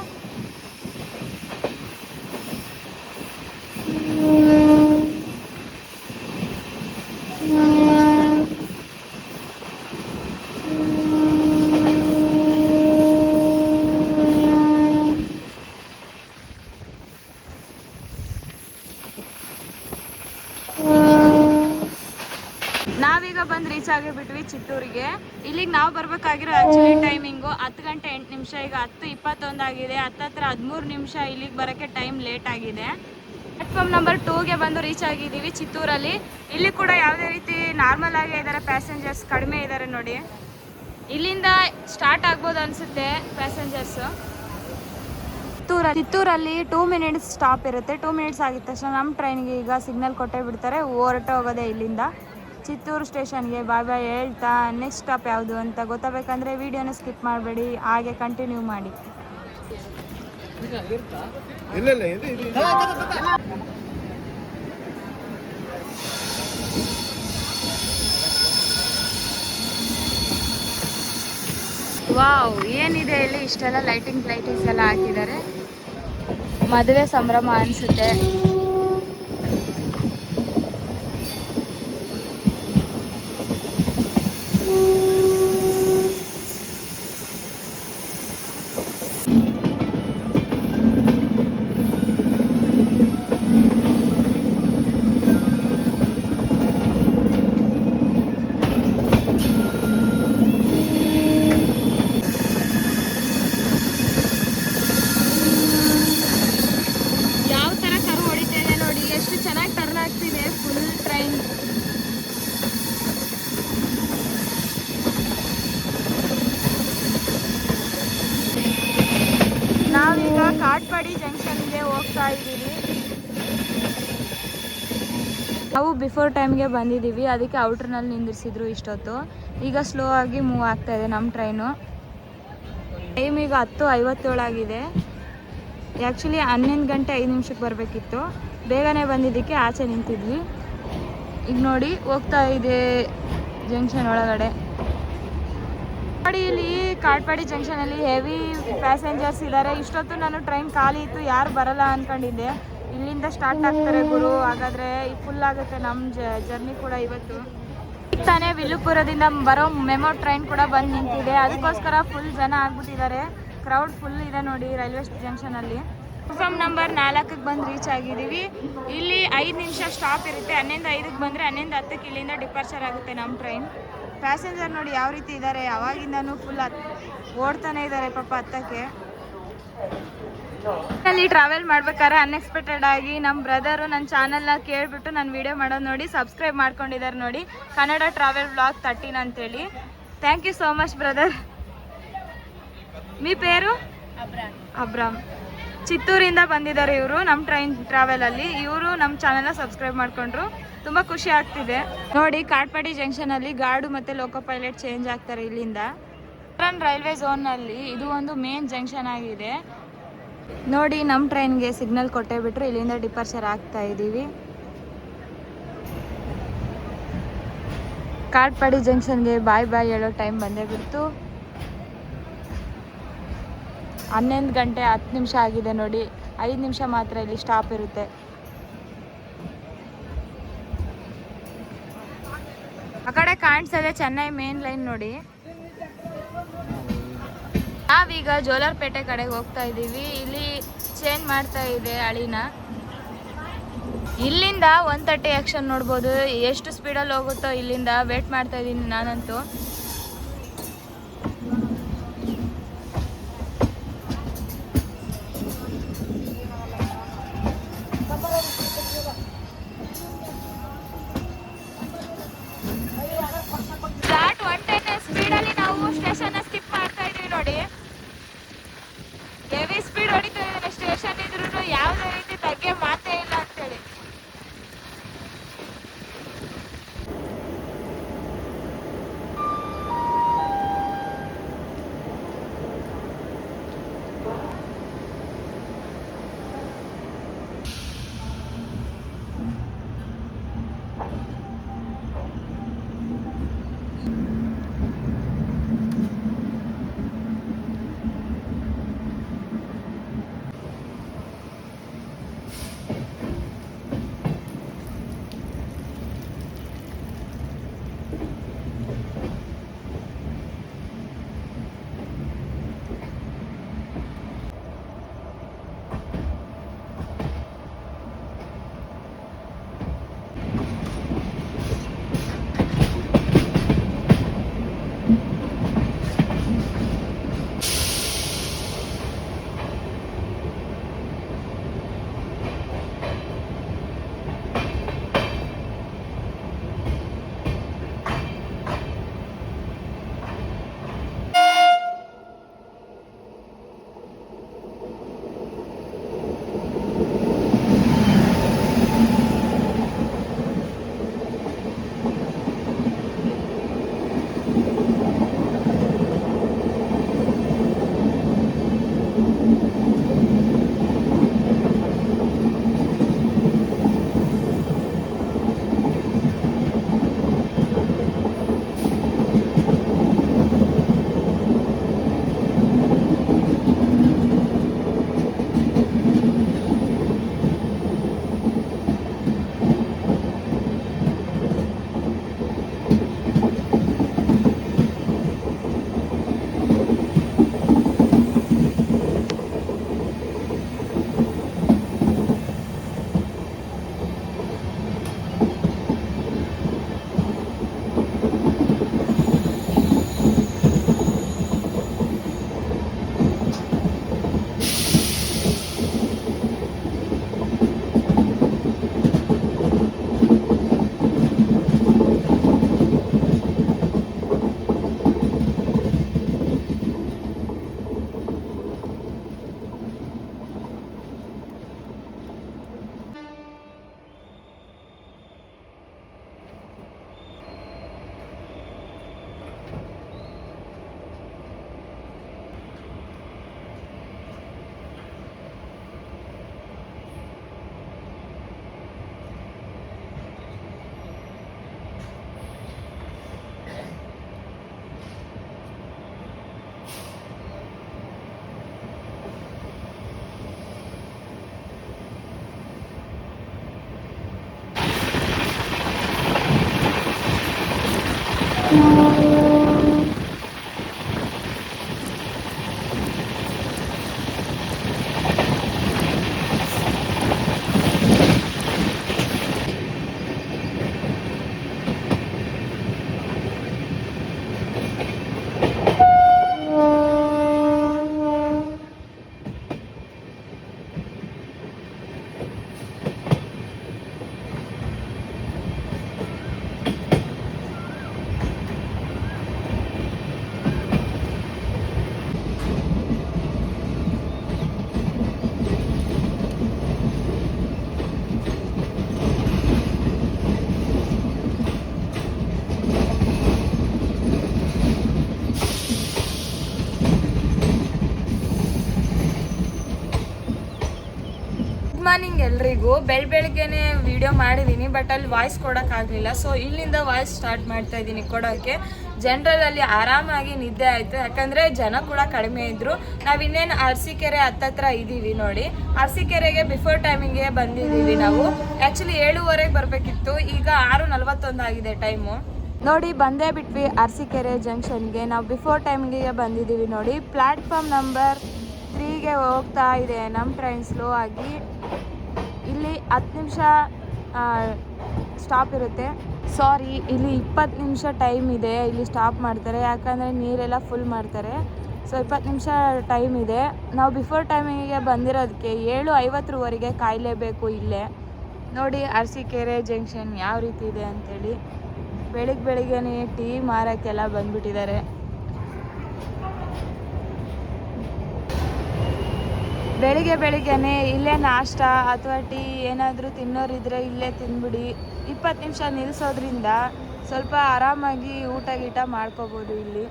[SPEAKER 1] ನಾವೀಗ ಬಂದು ರೀಚ್ ಆಗಿಬಿಟ್ವಿ ಚಿತ್ತೂರಿಗೆ. ಇಲ್ಲಿಗೆ ನಾವು ಬರಬೇಕಾಗಿರೋ ಆ್ಯಕ್ಚುಲಿ ಟೈಮಿಂಗು 10 ಗಂಟೆ 8 ನಿಮಿಷ. ಈಗ 10:21 ಆಗಿದೆ. ಹತ್ತತ್ರ 13 ನಿಮಿಷ ಇಲ್ಲಿಗೆ ಬರೋಕ್ಕೆ ಟೈಮ್ ಲೇಟ್ ಆಗಿದೆ. ಪ್ಲಾಟ್ಫಾರ್ಮ್ ನಂಬರ್ 2ಗೆ ಬಂದು ರೀಚ್ ಆಗಿದ್ದೀವಿ ಚಿತ್ತೂರಲ್ಲಿ. ಇಲ್ಲಿ ಕೂಡ ಯಾವುದೇ ರೀತಿ ನಾರ್ಮಲ್ ಆಗೇ ಇದ್ದಾರೆ, ಪ್ಯಾಸೆಂಜರ್ಸ್ ಕಡಿಮೆ ಇದ್ದಾರೆ ನೋಡಿ. ಇಲ್ಲಿಂದ ಸ್ಟಾರ್ಟ್ ಆಗ್ಬೋದು ಅನಿಸುತ್ತೆ ಪ್ಯಾಸೆಂಜರ್ಸು. ಚಿತ್ತೂರಲ್ಲಿ 2 ಮಿನಿಟ್ಸ್ ಸ್ಟಾಪ್ ಇರುತ್ತೆ. 2 ಮಿನಿಟ್ಸ್ ಆಗಿದ ತಕ್ಷಣ ನಮ್ಮ ಟ್ರೈನ್ಗೆ ಈಗ ಸಿಗ್ನಲ್ ಕೊಟ್ಟೇ ಬಿಡ್ತಾರೆ, ಹೊರಟು ಹೋಗೋದೆ ಇಲ್ಲಿಂದ. ಚಿತ್ತೂರು ಸ್ಟೇಷನ್ಗೆ ಬಾಯ್ ಹೇಳ್ತಾ ನೆಕ್ಸ್ಟ್ ಸ್ಟಾಪ್ ಯಾವುದು ಅಂತ ಗೊತ್ತಾಗಬೇಕಂದ್ರೆ ವಿಡಿಯೋನ ಸ್ಕಿಪ್ ಮಾಡಬೇಡಿ, ಹಾಗೆ ಕಂಟಿನ್ಯೂ ಮಾಡಿ. ವಾವ್, ಏನಿದೆ ಇಲ್ಲಿ ಇಷ್ಟೆಲ್ಲ ಲೈಟಿಂಗ್ಸ್ ಎಲ್ಲ ಹಾಕಿದ್ದಾರೆ. ಮದುವೆ ಸಂಭ್ರಮ ಅನಿಸುತ್ತೆ. ನಾವೀಗ ಕಾಟ್ಪಾಡಿ ಜಂಕ್ಷನ್ಗೆ ಹೋಗ್ತಾ ಇದ್ದೀವಿ. ನಾವು ಬಿಫೋರ್ ಟೈಮ್ಗೆ ಬಂದಿದ್ದೀವಿ, ಅದಕ್ಕೆ ಔಟ್ರ್ನಲ್ಲಿ ನಿಂದಿರಿಸಿದ್ರು ಇಷ್ಟೊತ್ತು. ಈಗ ಸ್ಲೋ ಆಗಿ ಮೂವ್ ಆಗ್ತಾ ಇದೆ ನಮ್ಮ ಟ್ರೈನು. ಟೈಮ್ ಈಗ 10:57 ಆಗಿದೆ. ಆ್ಯಕ್ಚುಲಿ 11 ಗಂಟೆ 5 ನಿಮಿಷಕ್ಕೆ ಬರಬೇಕಿತ್ತು. ಬೇಗನೆ ಬಂದಿದ್ದಕ್ಕೆ ಆಚೆ ನಿಂತಿದ್ವಿ. ಈಗ ನೋಡಿ ಹೋಗ್ತಾ ಇದೆ ಜಂಕ್ಷನ್ ಒಳಗಡೆ. ನೋಡಿ ಇಲ್ಲಿ ಕಾಟ್ಪಾಡಿ ಜಂಕ್ಷನಲ್ಲಿ ಹೆವಿ ಪ್ಯಾಸೆಂಜರ್ಸ್ ಇದ್ದಾರೆ. ಇಷ್ಟೊತ್ತು ನಾನು ಟ್ರೈನ್ ಖಾಲಿ ಇತ್ತು, ಯಾರು ಬರಲ್ಲ ಅಂದ್ಕೊಂಡಿದ್ದೆ. ಇಲ್ಲಿಂದ ಸ್ಟಾರ್ಟ್ ಆಗ್ತಾರೆ ಗುರು, ಹಾಗಾದರೆ ಫುಲ್ ಆಗುತ್ತೆ ನಮ್ಮ ಜರ್ನಿ ಕೂಡ. ಇವತ್ತು ತಾನೇ ವಿಲ್ಲುಪುರದಿಂದ ಬರೋ ಮೆಮೊ ಟ್ರೈನ್ ಕೂಡ ಬಂದು ನಿಂತಿದೆ, ಅದಕ್ಕೋಸ್ಕರ ಫುಲ್ ಜನ ಆಗ್ಬಿಟ್ಟಿದ್ದಾರೆ. ಕ್ರೌಡ್ ಫುಲ್ ಇದೆ ನೋಡಿ ರೈಲ್ವೆ ಜಂಕ್ಷನಲ್ಲಿ. ಪ್ಲಾಟ್ಫಾರ್ಮ್ ನಂಬರ್ 4ಕ್ಕೆ ಬಂದು ರೀಚ್ ಆಗಿದ್ದೀವಿ. ಇಲ್ಲಿ 5 ನಿಮಿಷ ಸ್ಟಾಪ್ ಇರುತ್ತೆ. 11:05ಕ್ಕೆ ಬಂದರೆ 11:10ಕ್ಕೆ ಇಲ್ಲಿಂದ ಡಿಪಾರ್ಚರ್ ಆಗುತ್ತೆ ನಮ್ಮ ಟ್ರೈನ್. ಪ್ಯಾಸೆಂಜರ್ ನೋಡಿ ಯಾವ ರೀತಿ ಇದ್ದಾರೆ, ಯಾವಾಗಿಂದನೂ ಫುಲ್ ಓಡ್ತಾನೆ ಇದ್ದಾರೆ ಪಾಪ ಹತ್ತಕ್ಕೆ. ಅಲ್ಲಿ ಟ್ರಾವೆಲ್ ಮಾಡ್ಬೇಕಾದ್ರೆ ಅನ್ಎಕ್ಸ್ಪೆಕ್ಟೆಡ್ ಆಗಿ ನಮ್ಮ ಬ್ರದರು ನನ್ನ ಚಾನಲ್ನ ಕೇಳಿಬಿಟ್ಟು ನನ್ನ ವಿಡಿಯೋ ಮಾಡೋದು ನೋಡಿ ಸಬ್ಸ್ಕ್ರೈಬ್ ಮಾಡ್ಕೊಂಡಿದ್ದಾರೆ ನೋಡಿ, ಕನ್ನಡ ಟ್ರಾವೆಲ್ ವ್ಲಾಗ್ 13 ಅಂತೇಳಿ. Thank you so much brother. మీ పేరు? ಅಬ್ರಾಮ್. ಚಿತ್ತೂರಿಂದ ಬಂದಿದ್ದಾರೆ ಇವರು ನಮ್ಮ ಟ್ರಾವೆಲಲ್ಲಿ. ಇವರು ನಮ್ಮ ಚಾನಲ್ನ ಸಬ್ಸ್ಕ್ರೈಬ್ ಮಾಡ್ಕೊಂಡ್ರು. ತುಂಬ ಖುಷಿ ಆಗ್ತಿದೆ ನೋಡಿ. ಕಾಟ್ಪಾಡಿ ಜಂಕ್ಷನಲ್ಲಿ ಗಾರ್ಡು ಮತ್ತು ಲೋಕೋ ಪೈಲಟ್ ಚೇಂಜ್ ಆಗ್ತಾರೆ ಇಲ್ಲಿಂದ. ರೈಲ್ವೆ ಝೋನ್ನಲ್ಲಿ ಇದು ಒಂದು ಮೇನ್ ಜಂಕ್ಷನ್ ಆಗಿದೆ ನೋಡಿ. ನಮ್ಮ ಟ್ರೈನ್ಗೆ ಸಿಗ್ನಲ್ ಕೊಟ್ಟೇ ಬಿಟ್ರು ಇಲ್ಲಿಂದ ಡಿಪಾರ್ಚರ್ ಆಗ್ತಾ ಇದ್ದೀವಿ. ಕಾಟ್ಪಾಡಿ ಜಂಕ್ಷನ್ಗೆ ಬಾಯ್ ಬಾಯ್ ಹೇಳೋ ಟೈಮ್ ಬಂದೇ ಬಿಡ್ತು. 11 ಗಂಟೆ 10 ನಿಮಿಷ ಆಗಿದೆ ನೋಡಿ. 5 ನಿಮಿಷ ಮಾತ್ರ ಇಲ್ಲಿ ಸ್ಟಾಪ್ ಇರುತ್ತೆ. ಆ ಕಡೆ ಕಾಣಿಸದೆ ಚೆನ್ನೈ ಮೇನ್ ಲೈನ್ ನೋಡಿ. ನಾವೀಗ ಜೋಲಾರ್ಪೇಟೆ ಕಡೆಗೆ ಹೋಗ್ತಾ ಇದ್ದೀವಿ. ಇಲ್ಲಿ ಚೇಂಜ್ ಮಾಡ್ತಾ ಇದೆ ಹಳಿನ. ಇಲ್ಲಿಂದ 130 ಆಕ್ಷನ್ ನೋಡ್ಬೋದು. ಎಷ್ಟು ಸ್ಪೀಡಲ್ಲಿ ಹೋಗುತ್ತೋ ಇಲ್ಲಿಂದ ವೇಟ್ ಮಾಡ್ತಾ ಇದ್ದೀನಿ ನಾನಂತೂ. ಫ್ಲಾಟ್ 110 ಸ್ಪೀಡಲ್ಲಿ ನಾವು ಸ್ಟೇಷನ್ ಸ್ಕಿಪ್ ಮಾಡ್ತಾ ಇದೀವಿ ನೋಡಿ. ಹೆವಿ ಸ್ಪೀಡ್ ಹೊಡಿತಾ ಇದ್ದಾರೆ. ಸ್ಟೇಷನ್ ಇದ್ರೂ ಯಾವುದೇ ರೀತಿ ತಗ್ಗೆ ಮಾತೇ ಇಲ್ಲ ಅಂತೇಳಿ. ಗುಡ್ ಮಾರ್ನಿಂಗ್ ಎಲ್ರಿಗೂ. ಬೆಳಗ್ಗೆನೆ ವಿಡಿಯೋ ಮಾಡಿದ್ದೀನಿ, ಬಟ್ ಅಲ್ಲಿ ವಾಯ್ಸ್ ಕೊಡೋಕ್ಕಾಗಲಿಲ್ಲ. ಸೊ ಇಲ್ಲಿಂದ ವಾಯ್ಸ್ ಸ್ಟಾರ್ಟ್ ಮಾಡ್ತಾ ಇದ್ದೀನಿ ಕೊಡೋಕ್ಕೆ. ಜನರಲಲ್ಲಿ ಆರಾಮಾಗಿ ನಿದ್ದೆ ಆಯಿತು, ಯಾಕಂದರೆ ಜನ ಕೂಡ ಕಡಿಮೆ ಇದ್ದರು. ನಾವು ಇನ್ನೇನು ಅರಸೀಕೆರೆ ಹತ್ತತ್ರ ಇದ್ದೀವಿ ನೋಡಿ. ಅರಸೀಕೆರೆಗೆ ಬಿಫೋರ್ ಟೈಮಿಂಗ್ಗೆ ಬಂದಿದ್ದೀವಿ ನಾವು. ಆ್ಯಕ್ಚುಲಿ 7:15 ಬರಬೇಕಿತ್ತು, ಈಗ 6:41 ಆಗಿದೆ ಟೈಮು ನೋಡಿ. ಬಂದೇ ಬಿಟ್ವಿ ಅರಸೀಕೆರೆ ಜಂಕ್ಷನ್ಗೆ. ನಾವು ಬಿಫೋರ್ ಟೈಮಿಂಗಿಗೆ ಬಂದಿದ್ದೀವಿ ನೋಡಿ. ಪ್ಲ್ಯಾಟ್ಫಾರ್ಮ್ ನಂಬರ್ 3ಗೆ ಹೋಗ್ತಾ ಇದೆ ನಮ್ಮ ಟ್ರೈನ್ ಸ್ಲೋ ಆಗಿ. ಇಲ್ಲಿ 10 ನಿಮಿಷ ಸ್ಟಾಪ್ ಇರುತ್ತೆ. ಸಾರಿ, ಇಲ್ಲಿ 20 ನಿಮಿಷ ಟೈಮ್ ಇದೆ. ಇಲ್ಲಿ ಸ್ಟಾಪ್ ಮಾಡ್ತಾರೆ, ಯಾಕಂದರೆ ನೀರೆಲ್ಲ ಫುಲ್ ಮಾಡ್ತಾರೆ. ಸೊ 20 ನಿಮಿಷ ಟೈಮ್ ಇದೆ. ನಾವು ಬಿಫೋರ್ ಟೈಮಿಗೆ ಬಂದಿರೋದಕ್ಕೆ 7:50ವರೆಗೆ ಕಾಯಲೇಬೇಕು ಇಲ್ಲೇ ನೋಡಿ. ಅರಸೀಕೆರೆ ಜಂಕ್ಷನ್ ಯಾವ ರೀತಿ ಇದೆ ಅಂಥೇಳಿ. ಬೆಳಿಗ್ಗೆನೇ ಟೀ ಮಾರೋಕ್ಕೆಲ್ಲ ಬಂದುಬಿಟ್ಟಿದ್ದಾರೆ. ಬೆಳಿಗ್ಗೆನೇ ಇಲ್ಲೇ ನಾಷ್ಟ ಅಥವಾ ಟೀ ಏನಾದರೂ ತಿನ್ನೋರಿದ್ರೆ ಇಲ್ಲೇ ತಿಂದ್ಬಿಡಿ. 20 ನಿಮಿಷ ನಿಲ್ಲಿಸೋದ್ರಿಂದ ಸ್ವಲ್ಪ ಆರಾಮಾಗಿ ಊಟ ಗೀಟ ಮಾಡ್ಕೋಬೋದು ಇಲ್ಲಿ.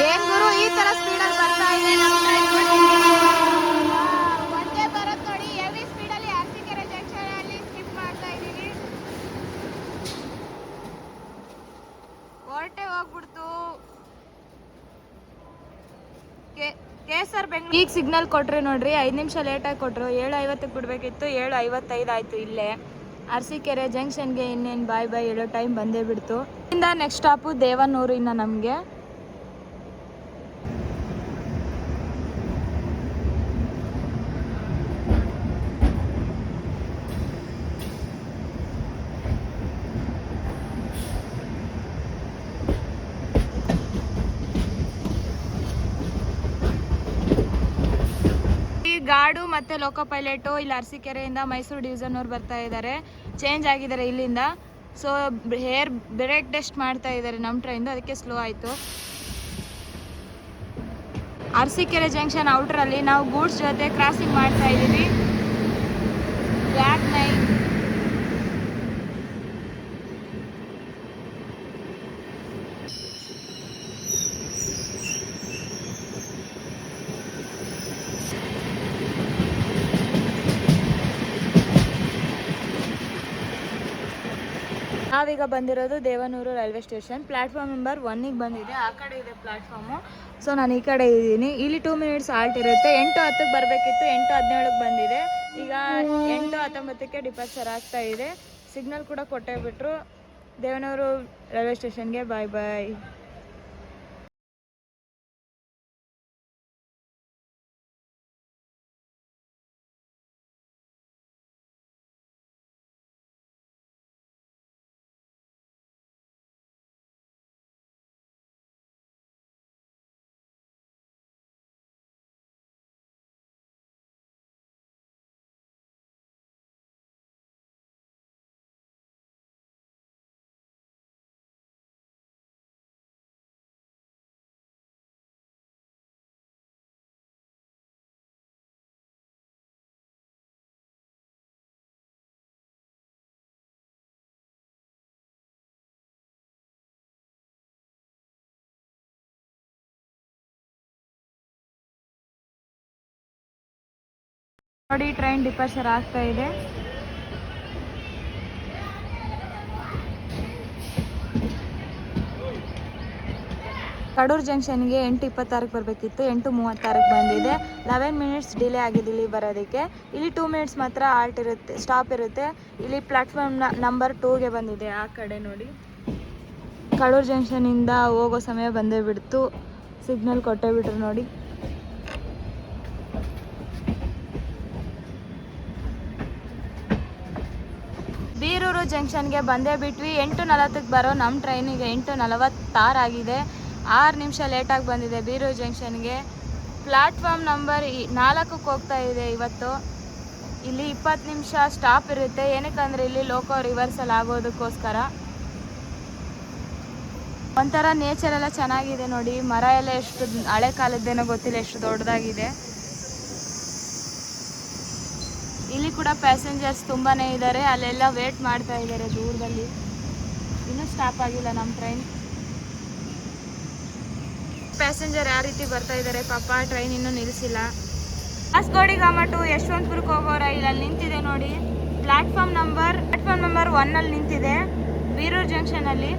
[SPEAKER 1] ಏನ್ ಗುರು ಈ ತರ ಸ್ಪೀಡಲ್ಲಿ ಬರ್ತಾ ಇದೆ ನಮ್ಮ ಟ್ರೈನ್? ಒಂದೇ ಬರೋದು ನೋಡಿ. ಹೆವಿ ಸ್ಪೀಡಲ್ಲಿ ಅರಸೀಕೆರೆ ಜಂಕ್ಷನ್ ಅಲ್ಲಿ ಸ್ಕಿಪ್ ಮಾಡ್ತಾ ಇದೀವಿ. ಹೊರಟೆ ಹೋಗ್ಬಿಡ್ತು ಕೇಸರ್ ಬೆಂಗಳೂರು. ಈಗ ಸಿಗ್ನಲ್ ಕೊಟ್ರಿ ನೋಡ್ರಿ, 5 ನಿಮಿಷ ಲೇಟಾಗಿ ಕೊಟ್ಟರು. 7:50ಕ್ಕೆ ಬಿಡಬೇಕಿತ್ತು, 7:55 ಆಯಿತು. ಇಲ್ಲೇ ಅರಸೀಕೆರೆ ಜಂಕ್ಷನ್ಗೆ ಇನ್ನೇನು ಬಾಯ್ ಹೇಳೋ ಟೈಮ್ ಬಂದೇ ಬಿಡ್ತು. ಇಲ್ಲಿಂದ ನೆಕ್ಸ್ಟ್ ಸ್ಟಾಪು ದೇವನೂರು. ಇನ್ನು ನಮಗೆ ಗಾಡು ಮತ್ತು ಲೋಕೋ ಪೈಲಟು ಇಲ್ಲಿ ಅರಸೀಕೆರೆಯಿಂದ ಮೈಸೂರು ಡಿವಿಷನ್ ಅವ್ರು ಬರ್ತಾ ಇದ್ದಾರೆ. ಚೇಂಜ್ ಆಗಿದ್ದಾರೆ ಇಲ್ಲಿಂದ. ಸೊ ಹೇರ್ ಬ್ರೇಕ್ ಟೆಸ್ಟ್ ಮಾಡ್ತಾ ಇದ್ದಾರೆ ನಮ್ಮ ಟ್ರೈನ್ದು, ಅದಕ್ಕೆ ಸ್ಲೋ ಆಯಿತು. ಅರಸೀಕೆರೆ ಜಂಕ್ಷನ್ ಔಟ್ರಲ್ಲಿ ನಾವು ಗೂಡ್ಸ್ ಜೊತೆ ಕ್ರಾಸಿಂಗ್ ಮಾಡ್ತಾ ಇದ್ದೀವಿ. ಬ್ಲ್ಯಾಕ್ 9 ನಾವೀಗ ಬಂದಿರೋದು Devanur railway station. Platform number 1ಗೆ ಬಂದಿದೆ. ಆ ಕಡೆ ಇದೆ ಪ್ಲ್ಯಾಟ್ಫಾರ್ಮು. ಸೊ ನಾನು ಈ ಕಡೆ ಇದ್ದೀನಿ. ಇಲ್ಲಿ 2 ಮಿನಿಟ್ಸ್ ಆಲ್ಟ್ ಇರುತ್ತೆ. 8:10ಕ್ಕೆ ಬರಬೇಕಿತ್ತು, 8:17ಕ್ಕೆ ಬಂದಿದೆ. ಈಗ 8:19ಕ್ಕೆ ಡಿಪಾರ್ಚರ್ ಆಗ್ತಾ ಇದೆ. ಸಿಗ್ನಲ್ ಕೂಡ ಕೊಟ್ಟೇ ಬಿಟ್ರು. ದೇವನೂರು ರೈಲ್ವೆ ಸ್ಟೇಷನ್ಗೆ ಬಾಯ್ ಬಾಯ್. ನೋಡಿ ಟ್ರೈನ್ ಡಿಪಾರ್ಚರ್ ಆಗ್ತಾ ಇದೆ. ಕಡೂರು ಜಂಕ್ಷನ್ಗೆ 8:26ಕ್ಕೆ ಬರಬೇಕಿತ್ತು, 8:36ಕ್ಕೆ ಬಂದಿದೆ. 11 ಮಿನಿಟ್ಸ್ ಡಿಲೇ ಆಗಿದೆ ಇಲ್ಲಿ ಬರೋದಕ್ಕೆ. ಇಲ್ಲಿ 2 ಮಿನಿಟ್ಸ್ ಮಾತ್ರ ಆಲ್ಟ್ ಇರುತ್ತೆ, ಸ್ಟಾಪ್ ಇರುತ್ತೆ. ಇಲ್ಲಿ ಪ್ಲ್ಯಾಟ್ಫಾರ್ಮ್ ನಂಬರ್ 2ಗೆ ಬಂದಿದೆ. ಆ ಕಡೆ ನೋಡಿ. ಕಡೂರು ಜಂಕ್ಷನಿಂದ ಹೋಗೋ ಸಮಯ ಬಂದೇ ಬಿಡ್ತು. ಸಿಗ್ನಲ್ ಕೊಟ್ಟೇ ಬಿಟ್ರು ನೋಡಿ. ಬೀರೂರು ಜಂಕ್ಷನ್ಗೆ ಬಂದೇ ಬಿಟ್ವಿ. 8:40ಕ್ಕೆ ಬರೋ ನಮ್ಮ ಟ್ರೈನಿಗೆ 8:46 ಆಗಿದೆ. 6 ನಿಮಿಷ ಲೇಟಾಗಿ ಬಂದಿದೆ ಬೀರೂರು ಜಂಕ್ಷನ್ಗೆ. ಪ್ಲಾಟ್ಫಾರ್ಮ್ ನಂಬರ್ 4ಕ್ಕೆ ಹೋಗ್ತಾ ಇದೆ ಇವತ್ತು. ಇಲ್ಲಿ 20 ನಿಮಿಷ ಸ್ಟಾಪ್ ಇರುತ್ತೆ, ಏನಕ್ಕಂದರೆ ಇಲ್ಲಿ ಲೋಕೋ ರಿವರ್ಸಲ್ ಆಗೋದಕ್ಕೋಸ್ಕರ. ಒಂಥರ ನೇಚರ್ ಎಲ್ಲ ಚೆನ್ನಾಗಿದೆ ನೋಡಿ, ಮರ ಎಲ್ಲ ಎಷ್ಟು ಹಳೆ ಕಾಲದ್ದೇನೋ ಗೊತ್ತಿಲ್ಲ, ಎಷ್ಟು ದೊಡ್ಡದಾಗಿದೆ. ಇಲ್ಲಿ ಕೂಡ ಪ್ಯಾಸೆಂಜರ್ಸ್ ತುಂಬಾ ಇದ್ದಾರೆ, ಅಲ್ಲೆಲ್ಲ ವೇಟ್ ಮಾಡ್ತಾ ಇದ್ದಾರೆ ದೂರದಲ್ಲಿ. ಇನ್ನೂ ಸ್ಟಾಪ್ ಆಗಿಲ್ಲ ನಮ್ಮ ಟ್ರೈನ್. ಪ್ಯಾಸೆಂಜರ್ ಯಾವ ರೀತಿ ಬರ್ತಾ ಇದ್ದಾರೆ ಪಾಪ, ಟ್ರೈನ್ ಇನ್ನೂ ನಿಲ್ಲಿಸಿಲ್ಲ. ಕಾಸರಗೋಡಿಗಾಮ ಟು ಯಶವಂತಪುರಕ್ಕೆ ಹೋಗೋ ರೈಲ್ ಅಲ್ಲಿ ನಿಂತಿದೆ ನೋಡಿ. ಪ್ಲಾಟ್ಫಾರ್ಮ್ ನಂಬರ್ 1 ಅಲ್ಲಿ ನಿಂತಿದೆ ಬೀರೂರು ಜಂಕ್ಷನಲ್ಲಿ.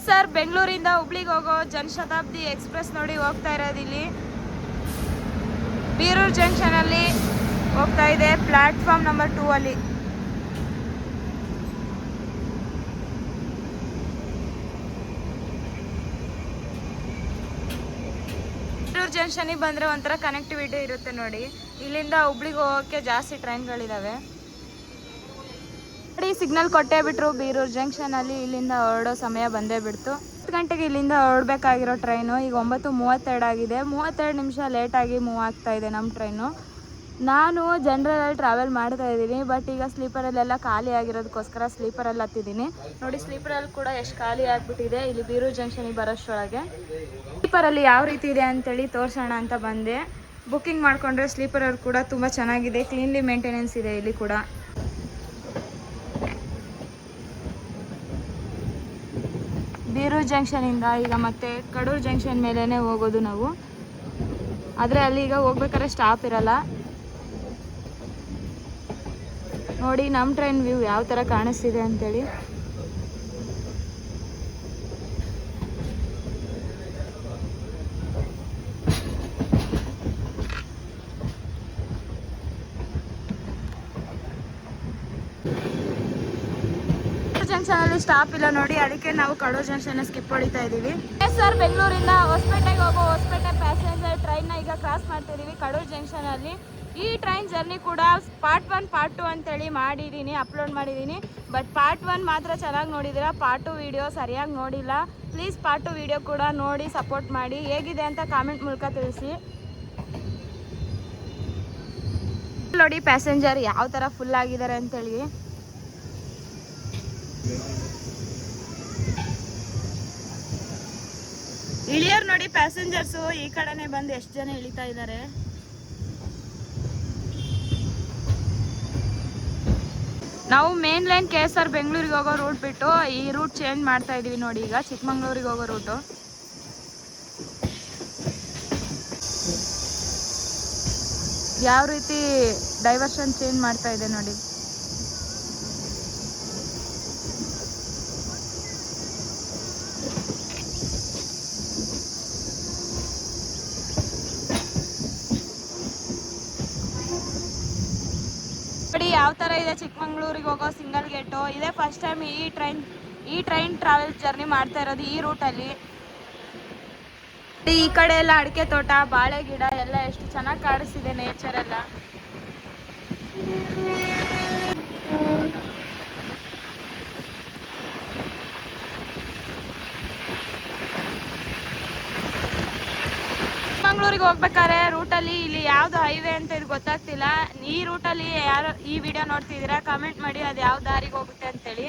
[SPEAKER 1] ಸರ್ ಬೆಂಗಳೂರಿಂದ ಹುಬ್ಳಿಗೆ ಹೋಗೋ ಜನಶತಾಬ್ದಿ ಎಕ್ಸ್ಪ್ರೆಸ್ ನೋಡಿ ಹೋಗ್ತಾ ಇರೋದು ಇಲ್ಲಿ ಬೀರೂರು ಜಂಕ್ಷನ್ ಅಲ್ಲಿ ಹೋಗ್ತಾ ಇದೆ, ಪ್ಲಾಟ್ಫಾರ್ಮ್ ನಂಬರ್ 2 ಅಲ್ಲಿ. ಬೀರೂರು ಜಂಕ್ಷನಿಗೆ ಬಂದರೆ ಒಂಥರ ಕನೆಕ್ಟಿವಿಟಿ ಇರುತ್ತೆ ನೋಡಿ. ಇಲ್ಲಿಂದ ಹುಬ್ಳಿಗೆ ಹೋಗೋಕ್ಕೆ ಜಾಸ್ತಿ ಟ್ರೈನ್ಗಳಿದ್ದಾವೆ ನೋಡಿ. ಸಿಗ್ನಲ್ ಕೊಟ್ಟೇ ಬಿಟ್ರು ಬೀರೂರು ಜಂಕ್ಷನಲ್ಲಿ. ಇಲ್ಲಿಂದ ಹೊರಡೋ ಸಮಯ ಬಂದೇ ಬಿಡ್ತು. 10 ಗಂಟೆಗೆ ಇಲ್ಲಿಂದ ಹೊರಡಬೇಕಾಗಿರೋ ಟ್ರೈನು ಈಗ 9:32 ಆಗಿದೆ. 32 ನಿಮಿಷ ಲೇಟಾಗಿ ಮೂವ್ ಆಗ್ತಾ ಇದೆ ನಮ್ಮ ಟ್ರೈನು. ನಾನು ಜನರಲಲ್ಲಿ ಟ್ರಾವೆಲ್ ಮಾಡ್ತಾ ಇದ್ದೀನಿ, ಬಟ್ ಈಗ ಸ್ಲೀಪರಲ್ಲೆಲ್ಲ ಖಾಲಿ ಆಗಿರೋದಕ್ಕೋಸ್ಕರ ಸ್ಲೀಪರಲ್ಲಿ ಹತ್ತಿದ್ದೀನಿ ನೋಡಿ. ಸ್ಲೀಪರಲ್ಲಿ ಕೂಡ ಎಷ್ಟು ಖಾಲಿ ಆಗಿಬಿಟ್ಟಿದೆ ಇಲ್ಲಿ ಬೀರೂರು ಜಂಕ್ಷನಿಗೆ ಬರೋಷ್ಟರೊಳಗೆ. ಸ್ಲೀಪರಲ್ಲಿ ಯಾವ ರೀತಿ ಇದೆ ಅಂತೇಳಿ ತೋರಿಸೋಣ ಅಂತ ಬಂದೆ. ಬುಕ್ಕಿಂಗ್ ಮಾಡಿಕೊಂಡ್ರೆ ಸ್ಲೀಪರಲ್ಲಿ ಕೂಡ ತುಂಬ ಚೆನ್ನಾಗಿದೆ, ಕ್ಲೀನ್ಲಿ ಮೇಂಟೆನೆನ್ಸ್ ಇದೆ ಇಲ್ಲಿ ಕೂಡ. ಬೀರೂರು ಜಂಕ್ಷನಿಂದ ಈಗ ಮತ್ತೆ ಕಡೂರು ಜಂಕ್ಷನ್ ಮೇಲೇ ಹೋಗೋದು ನಾವು. ಆದರೆ ಅಲ್ಲಿ ಈಗ ಹೋಗ್ಬೇಕಾದ್ರೆ ಸ್ಟಾಪ್ ಇರಲ್ಲ ನೋಡಿ. ನಮ್ಮ ಟ್ರೈನ್ ವ್ಯೂ ಯಾವ ಥರ ಕಾಣಿಸ್ತಿದೆ ಅಂತೇಳಿ. ಜಂಕ್ಷನಲ್ಲಿ ಸ್ಟಾಪ್ ಇಲ್ಲ ನೋಡಿ, ಅದಕ್ಕೆ ನಾವು ಕಡೂರು ಜಂಕ್ಷನ್ ಸ್ಕಿಪ್ ಹೊಡಿತಾ ಇದ್ದೀವಿ. ಸರ್ ಬೆಂಗಳೂರಿಂದ ಹೊಸಪೇಟೆಗೆ ಹೋಗೋ ಹೊಸಪೇಟೆ ಪ್ಯಾಸೆಂಜರ್ ಟ್ರೈನ್ನ ಈಗ ಕ್ರಾಸ್ ಮಾಡ್ತಿದ್ದೀವಿ ಕಡೂರು ಜಂಕ್ಷನಲ್ಲಿ. ಈ ಟ್ರೈನ್ ಜರ್ನಿ ಕೂಡ ಪಾರ್ಟ್ 1 ಪಾರ್ಟ್ 2 ಅಂತೇಳಿ ಮಾಡಿದ್ದೀನಿ, ಅಪ್ಲೋಡ್ ಮಾಡಿದ್ದೀನಿ. ಬಟ್ ಪಾರ್ಟ್ 1 ಮಾತ್ರ ಚೆನ್ನಾಗಿ ನೋಡಿದ್ದೀರಾ, ಪಾರ್ಟ್ 2 ವಿಡಿಯೋ ಸರಿಯಾಗಿ ನೋಡಿಲ್ಲ. ಪ್ಲೀಸ್ ಪಾರ್ಟ್ 2 ವಿಡಿಯೋ ಕೂಡ ನೋಡಿ ಸಪೋರ್ಟ್ ಮಾಡಿ. ಹೇಗಿದೆ ಅಂತ ಕಾಮೆಂಟ್ ಮೂಲಕ ತಿಳಿಸಿ ನೋಡಿ. ಪ್ಯಾಸೆಂಜರ್ ಯಾವ ಥರ ಫುಲ್ ಆಗಿದ್ದಾರೆ ಅಂತೇಳಿ. ಇಳಿಯೋರು ನೋಡಿ ಪ್ಯಾಸೆಂಜರ್ಸು ಈ ಕಡೆನೆ ಬಂದು ಎಷ್ಟು ಜನ ಇಳಿತಾ ಇದ್ದಾರೆ. ನಾವು ಮೇನ್ ಲೈನ್ KSR ಬೆಂಗಳೂರಿಗೆ ಹೋಗೋ ರೂಟ್ ಬಿಟ್ಟು ಈ ರೂಟ್ ಚೇಂಜ್ ಮಾಡ್ತಾ ಇದೀವಿ ನೋಡಿ. ಈಗ ಚಿಕ್ಕಮಂಗ್ಳೂರಿಗೆ ಹೋಗೋ ರೂಟು. ಯಾವ ರೀತಿ ಡೈವರ್ಷನ್ ಚೇಂಜ್ ಮಾಡ್ತಾ ಇದೆ ನೋಡಿ. ಯಾವ ಥರ ಇದೆ ಚಿಕ್ಕಮಂಗ್ಳೂರಿಗೆ ಹೋಗೋ ಸಿಂಗಲ್ ಗೇಟು. ಇದೇ ಫಸ್ಟ್ ಟೈಮ್ ಈ ಟ್ರೈನ್ ಟ್ರಾವೆಲ್ ಜರ್ನಿ ಮಾಡ್ತಾ ಇರೋದು ಈ ರೂಟಲ್ಲಿ. ಈ ಕಡೆ ಎಲ್ಲ ಅಡಿಕೆ ತೋಟ, ಬಾಳೆ ಗಿಡ ಎಲ್ಲ ಎಷ್ಟು ಚೆನ್ನಾಗಿ ಕಾಣಿಸ್ತಿದೆ ನೇಚರ್ ಎಲ್ಲ. ಚಿಕ್ಕಮಂಗ್ಳೂರಿಗೆ ಹೋಗ್ಬೇಕಾದ್ರೆ ರೂಟಲ್ಲಿ ಇಲ್ಲಿ ಯಾವ್ದು ಹೈವೇ ಅಂತ ಇದು ಗೊತ್ತಾಗ್ತಿಲ್ಲ. ಈ ರೂಟಲ್ಲಿ ಯಾರು ಈ ವಿಡಿಯೋ ನೋಡ್ತಿದ್ದೀರಾ ಕಾಮೆಂಟ್ ಮಾಡಿ ಅದು ಯಾವ ದಾರಿಗೆ ಹೋಗುತ್ತೆ ಅಂತೇಳಿ.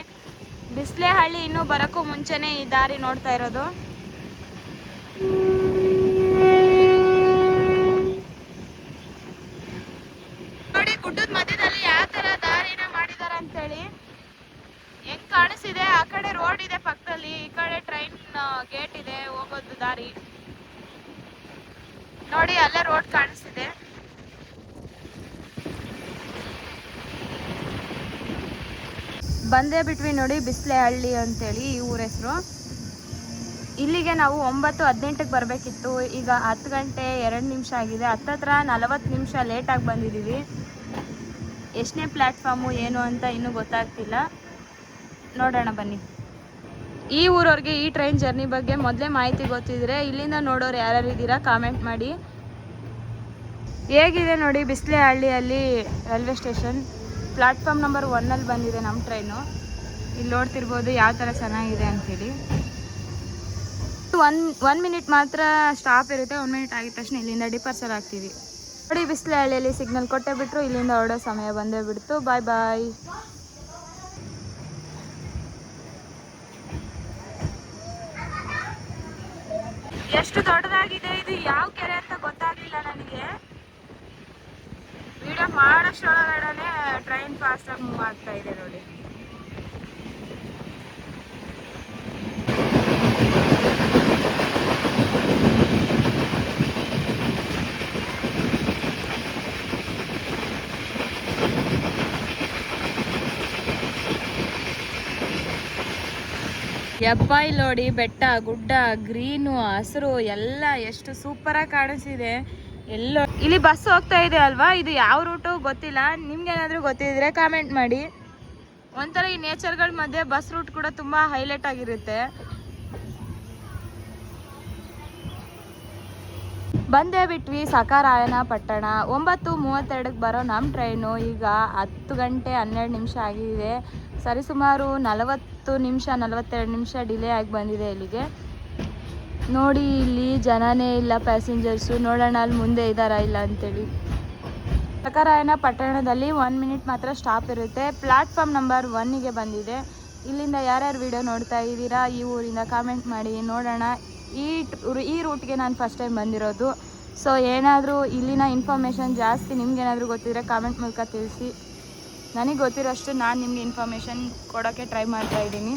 [SPEAKER 1] ಬಿಸ್ಲೆಹಳ್ಳಿ ಇನ್ನೂ ಬರೋಕ್ಕೂ ಮುಂಚೆನೇ ಈ ದಾರಿ ನೋಡ್ತಾ ಇರೋದು. ನೋಡಿ ಗುಡ್ಡದ ಮಧ್ಯದಲ್ಲಿ ಯಾವ ಥರ ದಾರಿನ ಮಾಡಿದ್ದಾರೆ ಅಂತೇಳಿ ಹೆಂಗ್ ಕಾಣಿಸ್ತಿದೆ. ಆ ಕಡೆ ರೋಡ್ ಇದೆ ಪಕ್ಕದಲ್ಲಿ, ಈ ಕಡೆ ಟ್ರೈನ್ ಗೇಟ್ ಇದೆ ಹೋಗೋದು ದಾರಿ ನೋಡಿ. ಅಲ್ಲೇ ರೋಡ್ ಕಾಣಿಸ್ತಿದೆ. ಬಂದೇ ಬಿಟ್ವಿ ನೋಡಿ ಬಿಸ್ಲೆಹಳ್ಳಿ ಅಂತೇಳಿ ಈ ಊರ ಹೆಸರು. ಇಲ್ಲಿಗೆ ನಾವು 9:18ಕ್ಕೆ ಬರಬೇಕಿತ್ತು, ಈಗ 10 ಗಂಟೆ 2 ನಿಮಿಷ ಆಗಿದೆ. ಹತ್ತತ್ರ 40 ನಿಮಿಷ ಲೇಟಾಗಿ ಬಂದಿದ್ದೀವಿ. ಎಷ್ಟನೇ ಪ್ಲ್ಯಾಟ್ಫಾರ್ಮು ಏನು ಅಂತ ಇನ್ನೂ ಗೊತ್ತಾಗ್ತಿಲ್ಲ, ನೋಡೋಣ ಬನ್ನಿ. ಈ ಊರವ್ರಿಗೆ ಈ ಟ್ರೈನ್ ಜರ್ನಿ ಬಗ್ಗೆ ಮೊದಲೇ ಮಾಹಿತಿ ಗೊತ್ತಿದ್ರೆ ಇಲ್ಲಿಂದ ನೋಡೋರು ಯಾರ್ಯಾರು ಇದ್ದೀರಾ ಕಾಮೆಂಟ್ ಮಾಡಿ. ಹೇಗಿದೆ ನೋಡಿ ಬಿಸ್ಲೆಹಳ್ಳಿಯಲ್ಲಿ ರೈಲ್ವೆ ಸ್ಟೇಷನ್. ಪ್ಲಾಟ್ಫಾರ್ಮ್ ನಂಬರ್ 1 ಅಲ್ಲಿ ಬಂದಿದೆ ನಮ್ಮ ಟ್ರೈನು. ಇಲ್ಲಿ ನೋಡ್ತಿರ್ಬೋದು ಯಾವ ಥರ ಚೆನ್ನಾಗಿದೆ ಅಂಥೇಳಿ. ಒನ್ ಮಿನಿಟ್ ಮಾತ್ರ ಸ್ಟಾಪ್ ಇರುತ್ತೆ. 1 ಮಿನಿಟ್ ಆಗಿದ ತಕ್ಷಣ ಇಲ್ಲಿಂದ ಡಿಪಾರ್ಚರ್ ಆಗ್ತೀವಿ. ನೋಡಿ ಬಿಸಿಲಹಳ್ಳಿಯಲ್ಲಿ ಸಿಗ್ನಲ್ ಕೊಟ್ಟೆ ಬಿಟ್ಟರು, ಇಲ್ಲಿಂದ ಹೊರಡೋ ಸಮಯ ಬಂದೇ ಬಿಡ್ತು. ಬಾಯ್ ಬಾಯ್. ಎಷ್ಟು ದೊಡ್ಡದಾಗಿದೆ ಇದು, ಯಾವ ಕೆರೆ ಅಂತ ಗೊತ್ತಾಗಲಿಲ್ಲ ನನಗೆ. ವಿಡಿಯೋ ಮಾಡೋಷ್ಟೊಳಗಡೆ ಟ್ರೈನ್ ಫಾಸ್ಟಾಗಿ ಮೂವ್ ಆಗ್ತಾ ಇದೆ ನೋಡಿ. ಯಪ್ಪ ಇಲ್ಲಿ ನೋಡಿ, ಬೆಟ್ಟ ಗುಡ್ಡ ಗ್ರೀನು ಹಸಿರು ಎಲ್ಲ ಎಷ್ಟು ಸೂಪರಾಗಿ ಕಾಣಿಸಿದೆ. ಎಲ್ಲೋ ಇಲ್ಲಿ ಬಸ್ ಹೋಗ್ತಾ ಇದೆ ಅಲ್ವಾ, ಇದು ಯಾವ ರೂಟು ಗೊತ್ತಿಲ್ಲ. ನಿಮ್ಗೇನಾದರೂ ಗೊತ್ತಿದ್ರೆ ಕಾಮೆಂಟ್ ಮಾಡಿ. ಒಂಥರ ಈ ನೇಚರ್ಗಳ ಮಧ್ಯೆ ಬಸ್ ರೂಟ್ ಕೂಡ ತುಂಬ ಹೈಲೈಟ್ ಆಗಿರುತ್ತೆ. ಬಂದೇ ಬಿಟ್ವಿ ಸಖರಾಯನ ಪಟ್ಟಣ. 9:32ಕ್ಕೆ ಬರೋ ನಮ್ಮ ಟ್ರೈನು ಈಗ 10 ಗಂಟೆ 12 ನಿಮಿಷ ಆಗಿದೆ. ಸರಿಸುಮಾರು 40 ನಿಮಿಷ 42 ನಿಮಿಷ ಡಿಲೇ ಆಗಿ ಬಂದಿದೆ ಇಲ್ಲಿಗೆ. ನೋಡಿ ಇಲ್ಲಿ ಜನನೇ ಇಲ್ಲ, ಪ್ಯಾಸೆಂಜರ್ಸು. ನೋಡೋಣ ಅಲ್ಲಿ ಮುಂದೆ ಇದ್ದಾರಾ ಇಲ್ಲ ಅಂತೇಳಿ. ಸಖರಾಯನ ಪಟ್ಟಣದಲ್ಲಿ 1 ಮಿನಿಟ್ ಮಾತ್ರ ಸ್ಟಾಪ್ ಇರುತ್ತೆ. ಪ್ಲಾಟ್ಫಾರ್ಮ್ ನಂಬರ್ 1ಗೆ ಬಂದಿದೆ. ಇಲ್ಲಿಂದ ಯಾರ್ಯಾರು ವಿಡಿಯೋ ನೋಡ್ತಾ ಇದ್ದೀರಾ ಈ ಊರಿಂದ ಕಾಮೆಂಟ್ ಮಾಡಿ ನೋಡೋಣ. ಈ ರೂಟ್ಗೆ ನಾನು ಫಸ್ಟ್ ಟೈಮ್ ಬಂದಿರೋದು. ಸೊ ಏನಾದರೂ ಇಲ್ಲಿನ ಇನ್ಫಾರ್ಮೇಷನ್ ಜಾಸ್ತಿ ನಿಮ್ಗೇನಾದರೂ ಗೊತ್ತಿದ್ರೆ ಕಾಮೆಂಟ್ ಮೂಲಕ ತಿಳಿಸಿ. ನನಗೆ ಗೊತ್ತಿರೋಷ್ಟು ನಾನು ನಿಮಗೆ ಇನ್ಫಾರ್ಮೇಷನ್ ಕೊಡೋಕ್ಕೆ ಟ್ರೈ ಮಾಡ್ತಾ ಇದ್ದೀನಿ.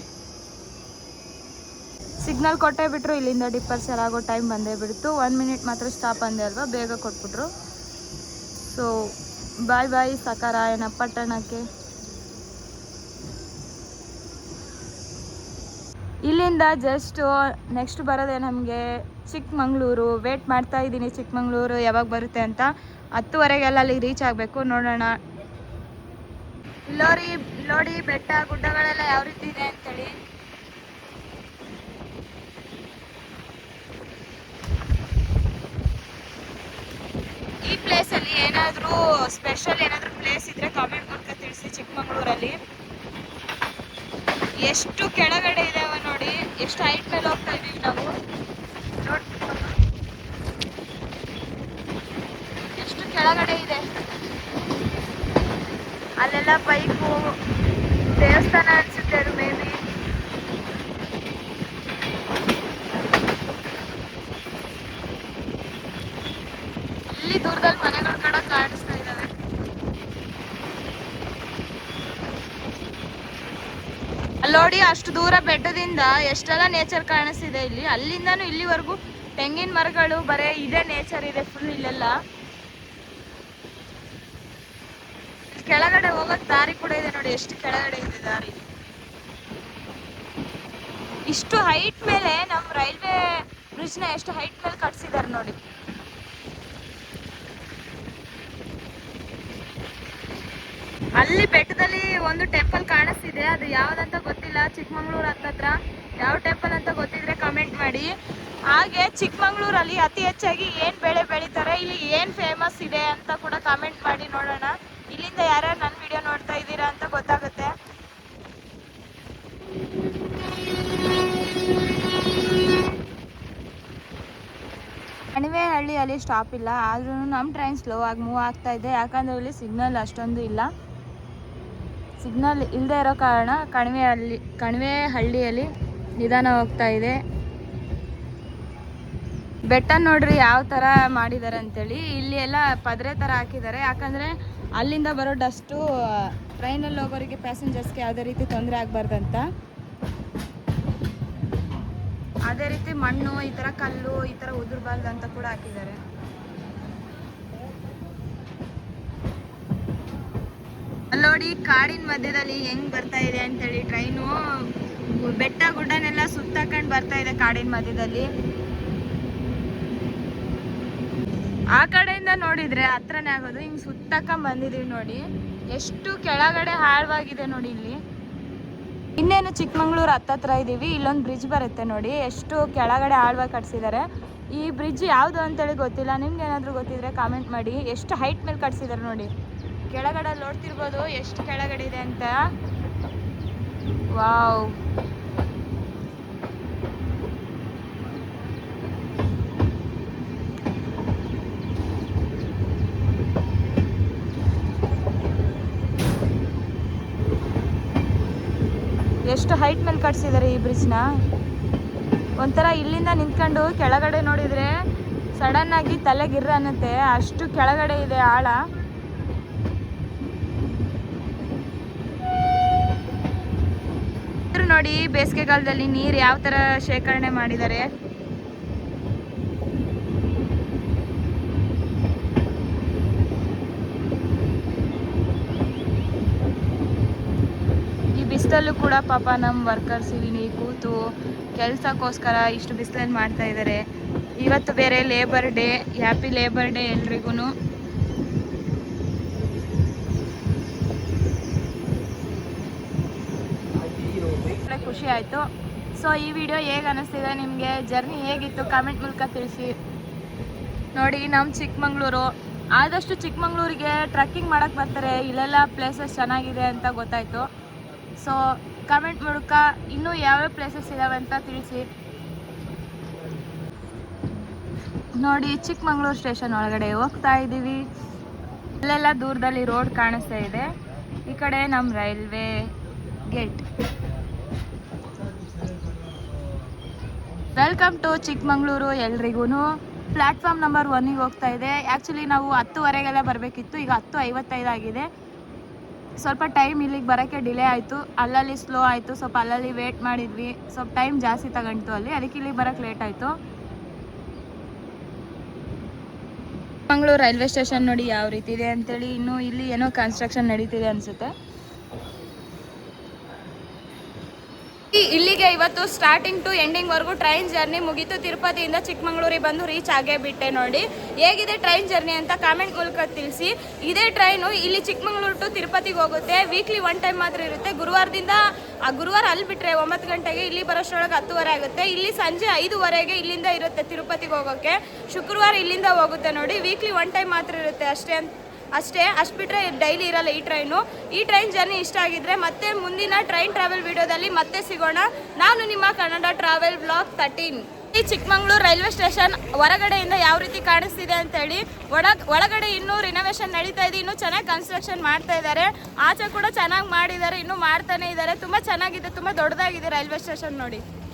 [SPEAKER 1] ಸಿಗ್ನಲ್ ಕೊಟ್ಟೇ ಬಿಟ್ಟರು, ಇಲ್ಲಿಂದ ಡಿಪಾರ್ಚರ್ ಆಗೋ ಟೈಮ್ ಬಂದೇ ಬಿಡ್ತು. 1 ಮಿನಿಟ್ ಮಾತ್ರ ಸ್ಟಾಪ್ ಅಂದೆ ಅಲ್ವಾ, ಬೇಗ ಕೊಟ್ಬಿಟ್ರು. ಸೊ ಬಾಯ್ ಬಾಯ್ ಸಖರಾಯನ ಪಟ್ಟಣಕ್ಕೆ. ಇಲ್ಲಿಂದ ಜಸ್ಟ್ ನೆಕ್ಸ್ಟ್ ಬರೋದೇ ನಮಗೆ ಚಿಕ್ಕಮಂಗ್ಳೂರು. ವೇಟ್ ಮಾಡ್ತಾ ಇದ್ದೀನಿ ಚಿಕ್ಕಮಂಗ್ಳೂರು ಯಾವಾಗ ಬರುತ್ತೆ ಅಂತ. 10:30ಗೆಲ್ಲ ಅಲ್ಲಿಗೆ ರೀಚ್ ಆಗಬೇಕು. ನೋಡೋಣ. ನೋಡಿ ಬೆಟ್ಟ ಗುಡ್ಡಗಳೆಲ್ಲ ಯಾವ ರೀತಿ ಇದೆ ಅಂತೇಳಿ. ಈ ಪ್ಲೇಸಲ್ಲಿ ಏನಾದರೂ ಸ್ಪೆಷಲ್ ಏನಾದರೂ ಪ್ಲೇಸ್ ಇದ್ರೆ ಕಾಮೆಂಟ್ ಮೂಲಕ ತಿಳಿಸಿ. ಚಿಕ್ಕಮಂಗ್ಳೂರಲ್ಲಿ ಎಷ್ಟು ಕೆಳಗಡೆ ಇದಾವೆ ನೋಡಿ, ಎಷ್ಟು ಹೈಟ್ ಮೇಲೆ ಹೋಗ್ತಾ ಇದೀವಿ ನಾವು. ಎಷ್ಟು ಕೆಳಗಡೆ ಇದೆ. ಅಲ್ಲೆಲ್ಲ ಬೈಕು ದೇವಸ್ಥಾನ ಅನ್ಸುತ್ತೆ ಅದು ಮೇ ಬಿ. ಇಲ್ಲಿ ದೂರದಲ್ಲಿ ಮನೆಗಳ ಕಡೆ ಕಾಣಿಸ್ತಾ ಇದ್ದಾವೆ. ಅಲ್ಲಿ ನೋಡಿ ಅಷ್ಟು ದೂರ ಬೆಟ್ಟದಿಂದ ಎಷ್ಟೆಲ್ಲ ನೇಚರ್ ಕಾಣಿಸ್ತಿದೆ ಇಲ್ಲಿ. ಅಲ್ಲಿಂದನೂ ಇಲ್ಲಿವರೆಗೂ ತೆಂಗಿನ ಮರಗಳು, ಬರೇ ಇದೇ ನೇಚರ್ ಇದೆ ಫುಲ್ ಇಲ್ಲೆಲ್ಲ. ಕೆಳಗಡೆ ಹೋಗೋಕ್ ದಾರಿ ಕೂಡ ಇದೆ ನೋಡಿ, ಎಷ್ಟು ಕೆಳಗಡೆ ಇದೆ ದಾರಿ. ಇಷ್ಟು ಹೈಟ್ ಮೇಲೆ ನಮ್ಮ ರೈಲ್ವೆ ಬ್ರಿಡ್ಜ್ನ ಎಷ್ಟು ಹೈಟ್ ಮೇಲೆ ಕಟ್ಸಿದ್ದಾರೆ ನೋಡಿ. ಅಲ್ಲಿ ಬೆಟ್ಟದಲ್ಲಿ ಒಂದು ಟೆಂಪಲ್ ಕಾಣಿಸ್ತಿದೆ, ಅದು ಯಾವ್ದಂತ ಗೊತ್ತಿಲ್ಲ. ಚಿಕ್ಕಮಂಗ್ಳೂರು ಹತ್ತತ್ರ ಯಾವ ಟೆಂಪಲ್ ಅಂತ ಗೊತ್ತಿದ್ರೆ ಕಮೆಂಟ್ ಮಾಡಿ. ಹಾಗೆ ಚಿಕ್ಕಮಂಗ್ಳೂರಲ್ಲಿ ಅತಿ ಹೆಚ್ಚಾಗಿ ಏನು ಬೆಳೆ ಬೆಳೀತಾರೆ, ಇಲ್ಲಿ ಏನು ಫೇಮಸ್ ಇದೆ ಅಂತ ಕೂಡ ಕಾಮೆಂಟ್ ಮಾಡಿ ನೋಡೋಣ. ಇಲ್ಲಿಂದ ಯಾರ್ಯಾರು ನನ್ನ ವಿಡಿಯೋ ನೋಡ್ತಾ ಇದ್ದೀರಾ ಅಂತ ಗೊತ್ತಾಗುತ್ತೆ. ಕಣಿವೆಹಳ್ಳಿಯಲ್ಲಿ ಸ್ಟಾಪ್ ಇಲ್ಲ, ಆದ್ರೂ ನಮ್ಮ ಟ್ರೈನ್ ಸ್ಲೋ ಆಗಿ ಮೂವ್ ಆಗ್ತಾ ಇದೆ. ಯಾಕಂದರೆ ಇಲ್ಲಿ ಸಿಗ್ನಲ್ ಅಷ್ಟೊಂದು ಇಲ್ಲ. ಸಿಗ್ನಲ್ ಇಲ್ಲದೆ ಇರೋ ಕಾರಣ ಕಣಿವೆಹಳ್ಳಿಯಲ್ಲಿ ನಿಧಾನ ಹೋಗ್ತಾ ಇದೆ. ಬೆಟ್ಟ ನೋಡ್ರಿ ಯಾವ ಥರ ಮಾಡಿದ್ದಾರೆ ಅಂತೇಳಿ. ಇಲ್ಲಿ ಎಲ್ಲ ಪದ್ರೆ ಥರ ಹಾಕಿದ್ದಾರೆ, ಯಾಕಂದರೆ ಅಲ್ಲಿಂದ ಬರೋ ಡಸ್ಟು ಟ್ರೈನಲ್ಲಿ ಹೋಗೋರಿಗೆ ಪ್ಯಾಸೆಂಜರ್ಸ್ಗೆ ಯಾವುದೇ ರೀತಿ ತೊಂದರೆ ಆಗಬಾರ್ದಂತ. ಅದೇ ರೀತಿ ಮಣ್ಣು, ಈ ಥರ ಕಲ್ಲು ಈ ಥರ ಉದುರಬಾರ್ದು ಅಂತ ಕೂಡ ಹಾಕಿದ್ದಾರೆ. ನೋಡಿ ಕಾಡಿನ ಮಧ್ಯದಲ್ಲಿ ಹೆಂಗ್ ಬರ್ತಾ ಇದೆ ಅಂತೇಳಿ ಟ್ರೈನು. ಬೆಟ್ಟ ಗುಡ್ಡನೆಲ್ಲ ಸುತ್ತಾಕೊಂಡು ಬರ್ತಾ ಇದೆ ಕಾಡಿನ ಮಧ್ಯದಲ್ಲಿ. ಆ ಕಡೆಯಿಂದ ನೋಡಿದ್ರೆ ಹತ್ರನೇ ಆಗೋದು. ಹಿಂಗೆ ಸುತ್ತಕೊಂಡ್ ಬಂದಿದೀವಿ ನೋಡಿ, ಎಷ್ಟು ಕೆಳಗಡೆ ಆಳವಾಗಿದೆ ನೋಡಿ ಇಲ್ಲಿ. ಇನ್ನೇನು ಚಿಕ್ಕಮಂಗ್ಳೂರು ಹತ್ತತ್ರ ಇದ್ದೀವಿ. ಇಲ್ಲೊಂದು ಬ್ರಿಡ್ಜ್ ಬರುತ್ತೆ ನೋಡಿ, ಎಷ್ಟು ಕೆಳಗಡೆ ಆಳವಾಗಿ ಕಟ್ಸಿದ್ದಾರೆ. ಈ ಬ್ರಿಡ್ಜ್ ಯಾವುದು ಅಂತೇಳಿ ಗೊತ್ತಿಲ್ಲ, ನಿಮ್ಗೆ ಏನಾದರೂ ಗೊತ್ತಿದ್ರೆ ಕಾಮೆಂಟ್ ಮಾಡಿ. ಎಷ್ಟು ಹೈಟ್ ಮೇಲೆ ಕಟ್ಸಿದ್ದಾರೆ ನೋಡಿ. ಕೆಳಗಡೆ ನೋಡ್ತಿರ್ಬೋದು ಎಷ್ಟು ಕೆಳಗಡೆ ಇದೆ ಅಂತ. ವಾವ್, ಎಷ್ಟು ಹೈಟ್ ಮೇಲೆ ಕಟ್ಸಿದ್ದಾರೆ ಈ ಬ್ರಿಡ್ಜ್ನ. ಒಂಥರ ಇಲ್ಲಿಂದ ನಿಂತ್ಕೊಂಡು ಕೆಳಗಡೆ ನೋಡಿದರೆ ಸಡನ್ ಆಗಿ ತಲೆಗಿರ್ರ ಅನ್ನತ್ತೆ, ಅಷ್ಟು ಕೆಳಗಡೆ ಇದೆ ಆಳ. ನೋಡಿ ಬೇಸಿಗೆಗಾಲದಲ್ಲಿ ನೀರು ಯಾವ ಥರ ಶೇಖರಣೆ ಮಾಡಿದ್ದಾರೆ. ಈ ಬಿಸಿಲಲ್ಲೂ ಕೂಡ ಪಾಪ ನಮ್ಮ ವರ್ಕರ್ಸ್ ಇಲ್ಲಿ ಕೂತು ಕೆಲಸಕ್ಕೋಸ್ಕರ ಇಷ್ಟು ಬಿಸಿಲಲ್ಲಿ ಮಾಡ್ತಾ ಇದ್ದಾರೆ. ಇವತ್ತು ಬೇರೆ labour day, happy labour day ಎಲ್ರಿಗೂ. ಖುಷಿ ಆಯಿತು. ಸೊ ಈ ವಿಡಿಯೋ ಹೇಗೆ ಅನ್ನಿಸ್ತಿದೆ ನಿಮಗೆ, ಜರ್ನಿ ಹೇಗಿತ್ತು ಕಾಮೆಂಟ್ ಮೂಲಕ ತಿಳಿಸಿ. ನೋಡಿ ನಮ್ಮ ಚಿಕ್ಕಮಂಗ್ಳೂರು, ಆದಷ್ಟು ಚಿಕ್ಕಮಂಗ್ಳೂರಿಗೆ ಟ್ರಕ್ಕಿಂಗ್ ಮಾಡೋಕ್ಕೆ ಬರ್ತಾರೆ, ಇಲ್ಲೆಲ್ಲ ಪ್ಲೇಸಸ್ ಚೆನ್ನಾಗಿದೆ ಅಂತ ಗೊತ್ತಾಯಿತು. ಸೊ ಕಾಮೆಂಟ್ ಮೂಲಕ ಇನ್ನೂ ಯಾವ್ಯಾವ ಪ್ಲೇಸಸ್ ಇದ್ದಾವೆ ಅಂತ ತಿಳಿಸಿ. ನೋಡಿ ಚಿಕ್ಕಮಂಗ್ಳೂರು ಸ್ಟೇಷನ್ ಒಳಗಡೆ ಹೋಗ್ತಾ ಇದ್ದೀವಿ. ಇಲ್ಲೆಲ್ಲ ದೂರದಲ್ಲಿ ರೋಡ್ ಕಾಣಿಸ್ತಾ ಇದೆ. ಈ ಕಡೆ ನಮ್ಮ railway gate. Welcome to Chikmagalur ಎಲ್ರಿಗೂ. ಪ್ಲ್ಯಾಟ್ಫಾರ್ಮ್ ನಂಬರ್ 1ಗೆ ಹೋಗ್ತಾ ಇದೆ. ಆ್ಯಕ್ಚುಲಿ ನಾವು 10:15 ಬರಬೇಕಿತ್ತು, ಈಗ 10:55 ಆಗಿದೆ. ಸ್ವಲ್ಪ ಟೈಮ್ ಇಲ್ಲಿಗೆ ಬರೋಕ್ಕೆ ಡಿಲೇ ಆಯಿತು, ಅಲ್ಲಲ್ಲಿ ಸ್ಲೋ ಆಯಿತು, ಸ್ವಲ್ಪ ಅಲ್ಲಲ್ಲಿ ವೇಟ್ ಮಾಡಿದ್ವಿ, ಸ್ವಲ್ಪ ಟೈಮ್ ಜಾಸ್ತಿ ತಗೊಂಡು ಅಲ್ಲಿ, ಅದಕ್ಕೆ ಇಲ್ಲಿಗೆ ಬರೋಕ್ಕೆ ಲೇಟ್ ಆಯಿತು. ಚಿಕ್ಕಮಂಗ್ಳೂರು ರೈಲ್ವೆ ಸ್ಟೇಷನ್ ನೋಡಿ ಯಾವ ರೀತಿ ಇದೆ ಅಂತೇಳಿ. ಇನ್ನು ಇಲ್ಲಿ ಏನೋ ಕನ್ಸ್ಟ್ರಕ್ಷನ್ ನಡೀತಿದೆ ಅನಿಸುತ್ತೆ. ಇಲ್ಲಿಗೆ ಇವತ್ತು ಸ್ಟಾರ್ಟಿಂಗ್ ಟು ಎಂಡಿಂಗ್ ವರೆಗೂ ಟ್ರೈನ್ ಜರ್ನಿ ಮುಗೀತು. ತಿರುಪತಿಯಿಂದ ಚಿಕ್ಕಮಂಗ್ಳೂರಿಗೆ ಬಂದು ರೀಚ್ ಆಗೇ ಬಿಟ್ಟೆ. ನೋಡಿ ಹೇಗಿದೆ ಟ್ರೈನ್ ಜರ್ನಿ ಅಂತ ಕಾಮೆಂಟ್ ಮೂಲಕ ತಿಳಿಸಿ. ಇದೇ ಟ್ರೈನು ಇಲ್ಲಿ ಚಿಕ್ಕಮಂಗ್ಳೂರು ಟು ತಿರುಪತಿಗೆ ಹೋಗುತ್ತೆ. ವೀಕ್ಲಿ 1 ಟೈಮ್ ಮಾತ್ರ ಇರುತ್ತೆ. ಗುರುವಾರ ಅಲ್ಲಿ ಬಿಟ್ಟರೆ 9 ಗಂಟೆಗೆ, ಇಲ್ಲಿ ಬರೋಷ್ಟರೊಳಗೆ 10:15 ಆಗುತ್ತೆ. ಇಲ್ಲಿ ಸಂಜೆ 5:15ಗೆ ಇಲ್ಲಿಂದ ಇರುತ್ತೆ ತಿರುಪತಿಗೆ ಹೋಗೋಕ್ಕೆ. ಶುಕ್ರವಾರ ಇಲ್ಲಿಂದ ಹೋಗುತ್ತೆ. ನೋಡಿ ವೀಕ್ಲಿ 1 ಟೈಮ್ ಮಾತ್ರ ಇರುತ್ತೆ ಅಷ್ಟು ಬಿಟ್ಟರೆ ಡೈಲಿ ಇರಲ್ಲ ಈ ಟ್ರೈನು. ಈ ಟ್ರೈನ್ ಜರ್ನಿ ಇಷ್ಟ ಆಗಿದ್ರೆ ಮತ್ತೆ ಮುಂದಿನ ಟ್ರೈನ್ ಟ್ರಾವೆಲ್ ವಿಡಿಯೋದಲ್ಲಿ ಮತ್ತೆ ಸಿಗೋಣ. ನಾನು ನಿಮ್ಮ ಕನ್ನಡ ಟ್ರಾವೆಲ್ ವ್ಲಾಗ್ 13. ಈ ಚಿಕ್ಕಮಂಗ್ಳೂರು ರೈಲ್ವೆ ಸ್ಟೇಷನ್ ಹೊರಗಡೆಯಿಂದ ಯಾವ ರೀತಿ ಕಾಣಿಸ್ತಿದೆ ಅಂತೇಳಿ. ಒಳಗಡೆ ಇನ್ನೂ ರಿನೋವೇಷನ್ ನಡೀತಾ ಇದೆ, ಇನ್ನೂ ಚೆನ್ನಾಗಿ ಕನ್ಸ್ಟ್ರಕ್ಷನ್ ಮಾಡ್ತಾ ಇದ್ದಾರೆ. ಆಚೆ ಕೂಡ ಚೆನ್ನಾಗಿ ಮಾಡಿದ್ದಾರೆ, ಇನ್ನೂ ಮಾಡ್ತಾನೆ ಇದ್ದಾರೆ. ತುಂಬ ಚೆನ್ನಾಗಿದೆ, ತುಂಬ ದೊಡ್ಡದಾಗಿದೆ ರೈಲ್ವೆ ಸ್ಟೇಷನ್ ನೋಡಿ.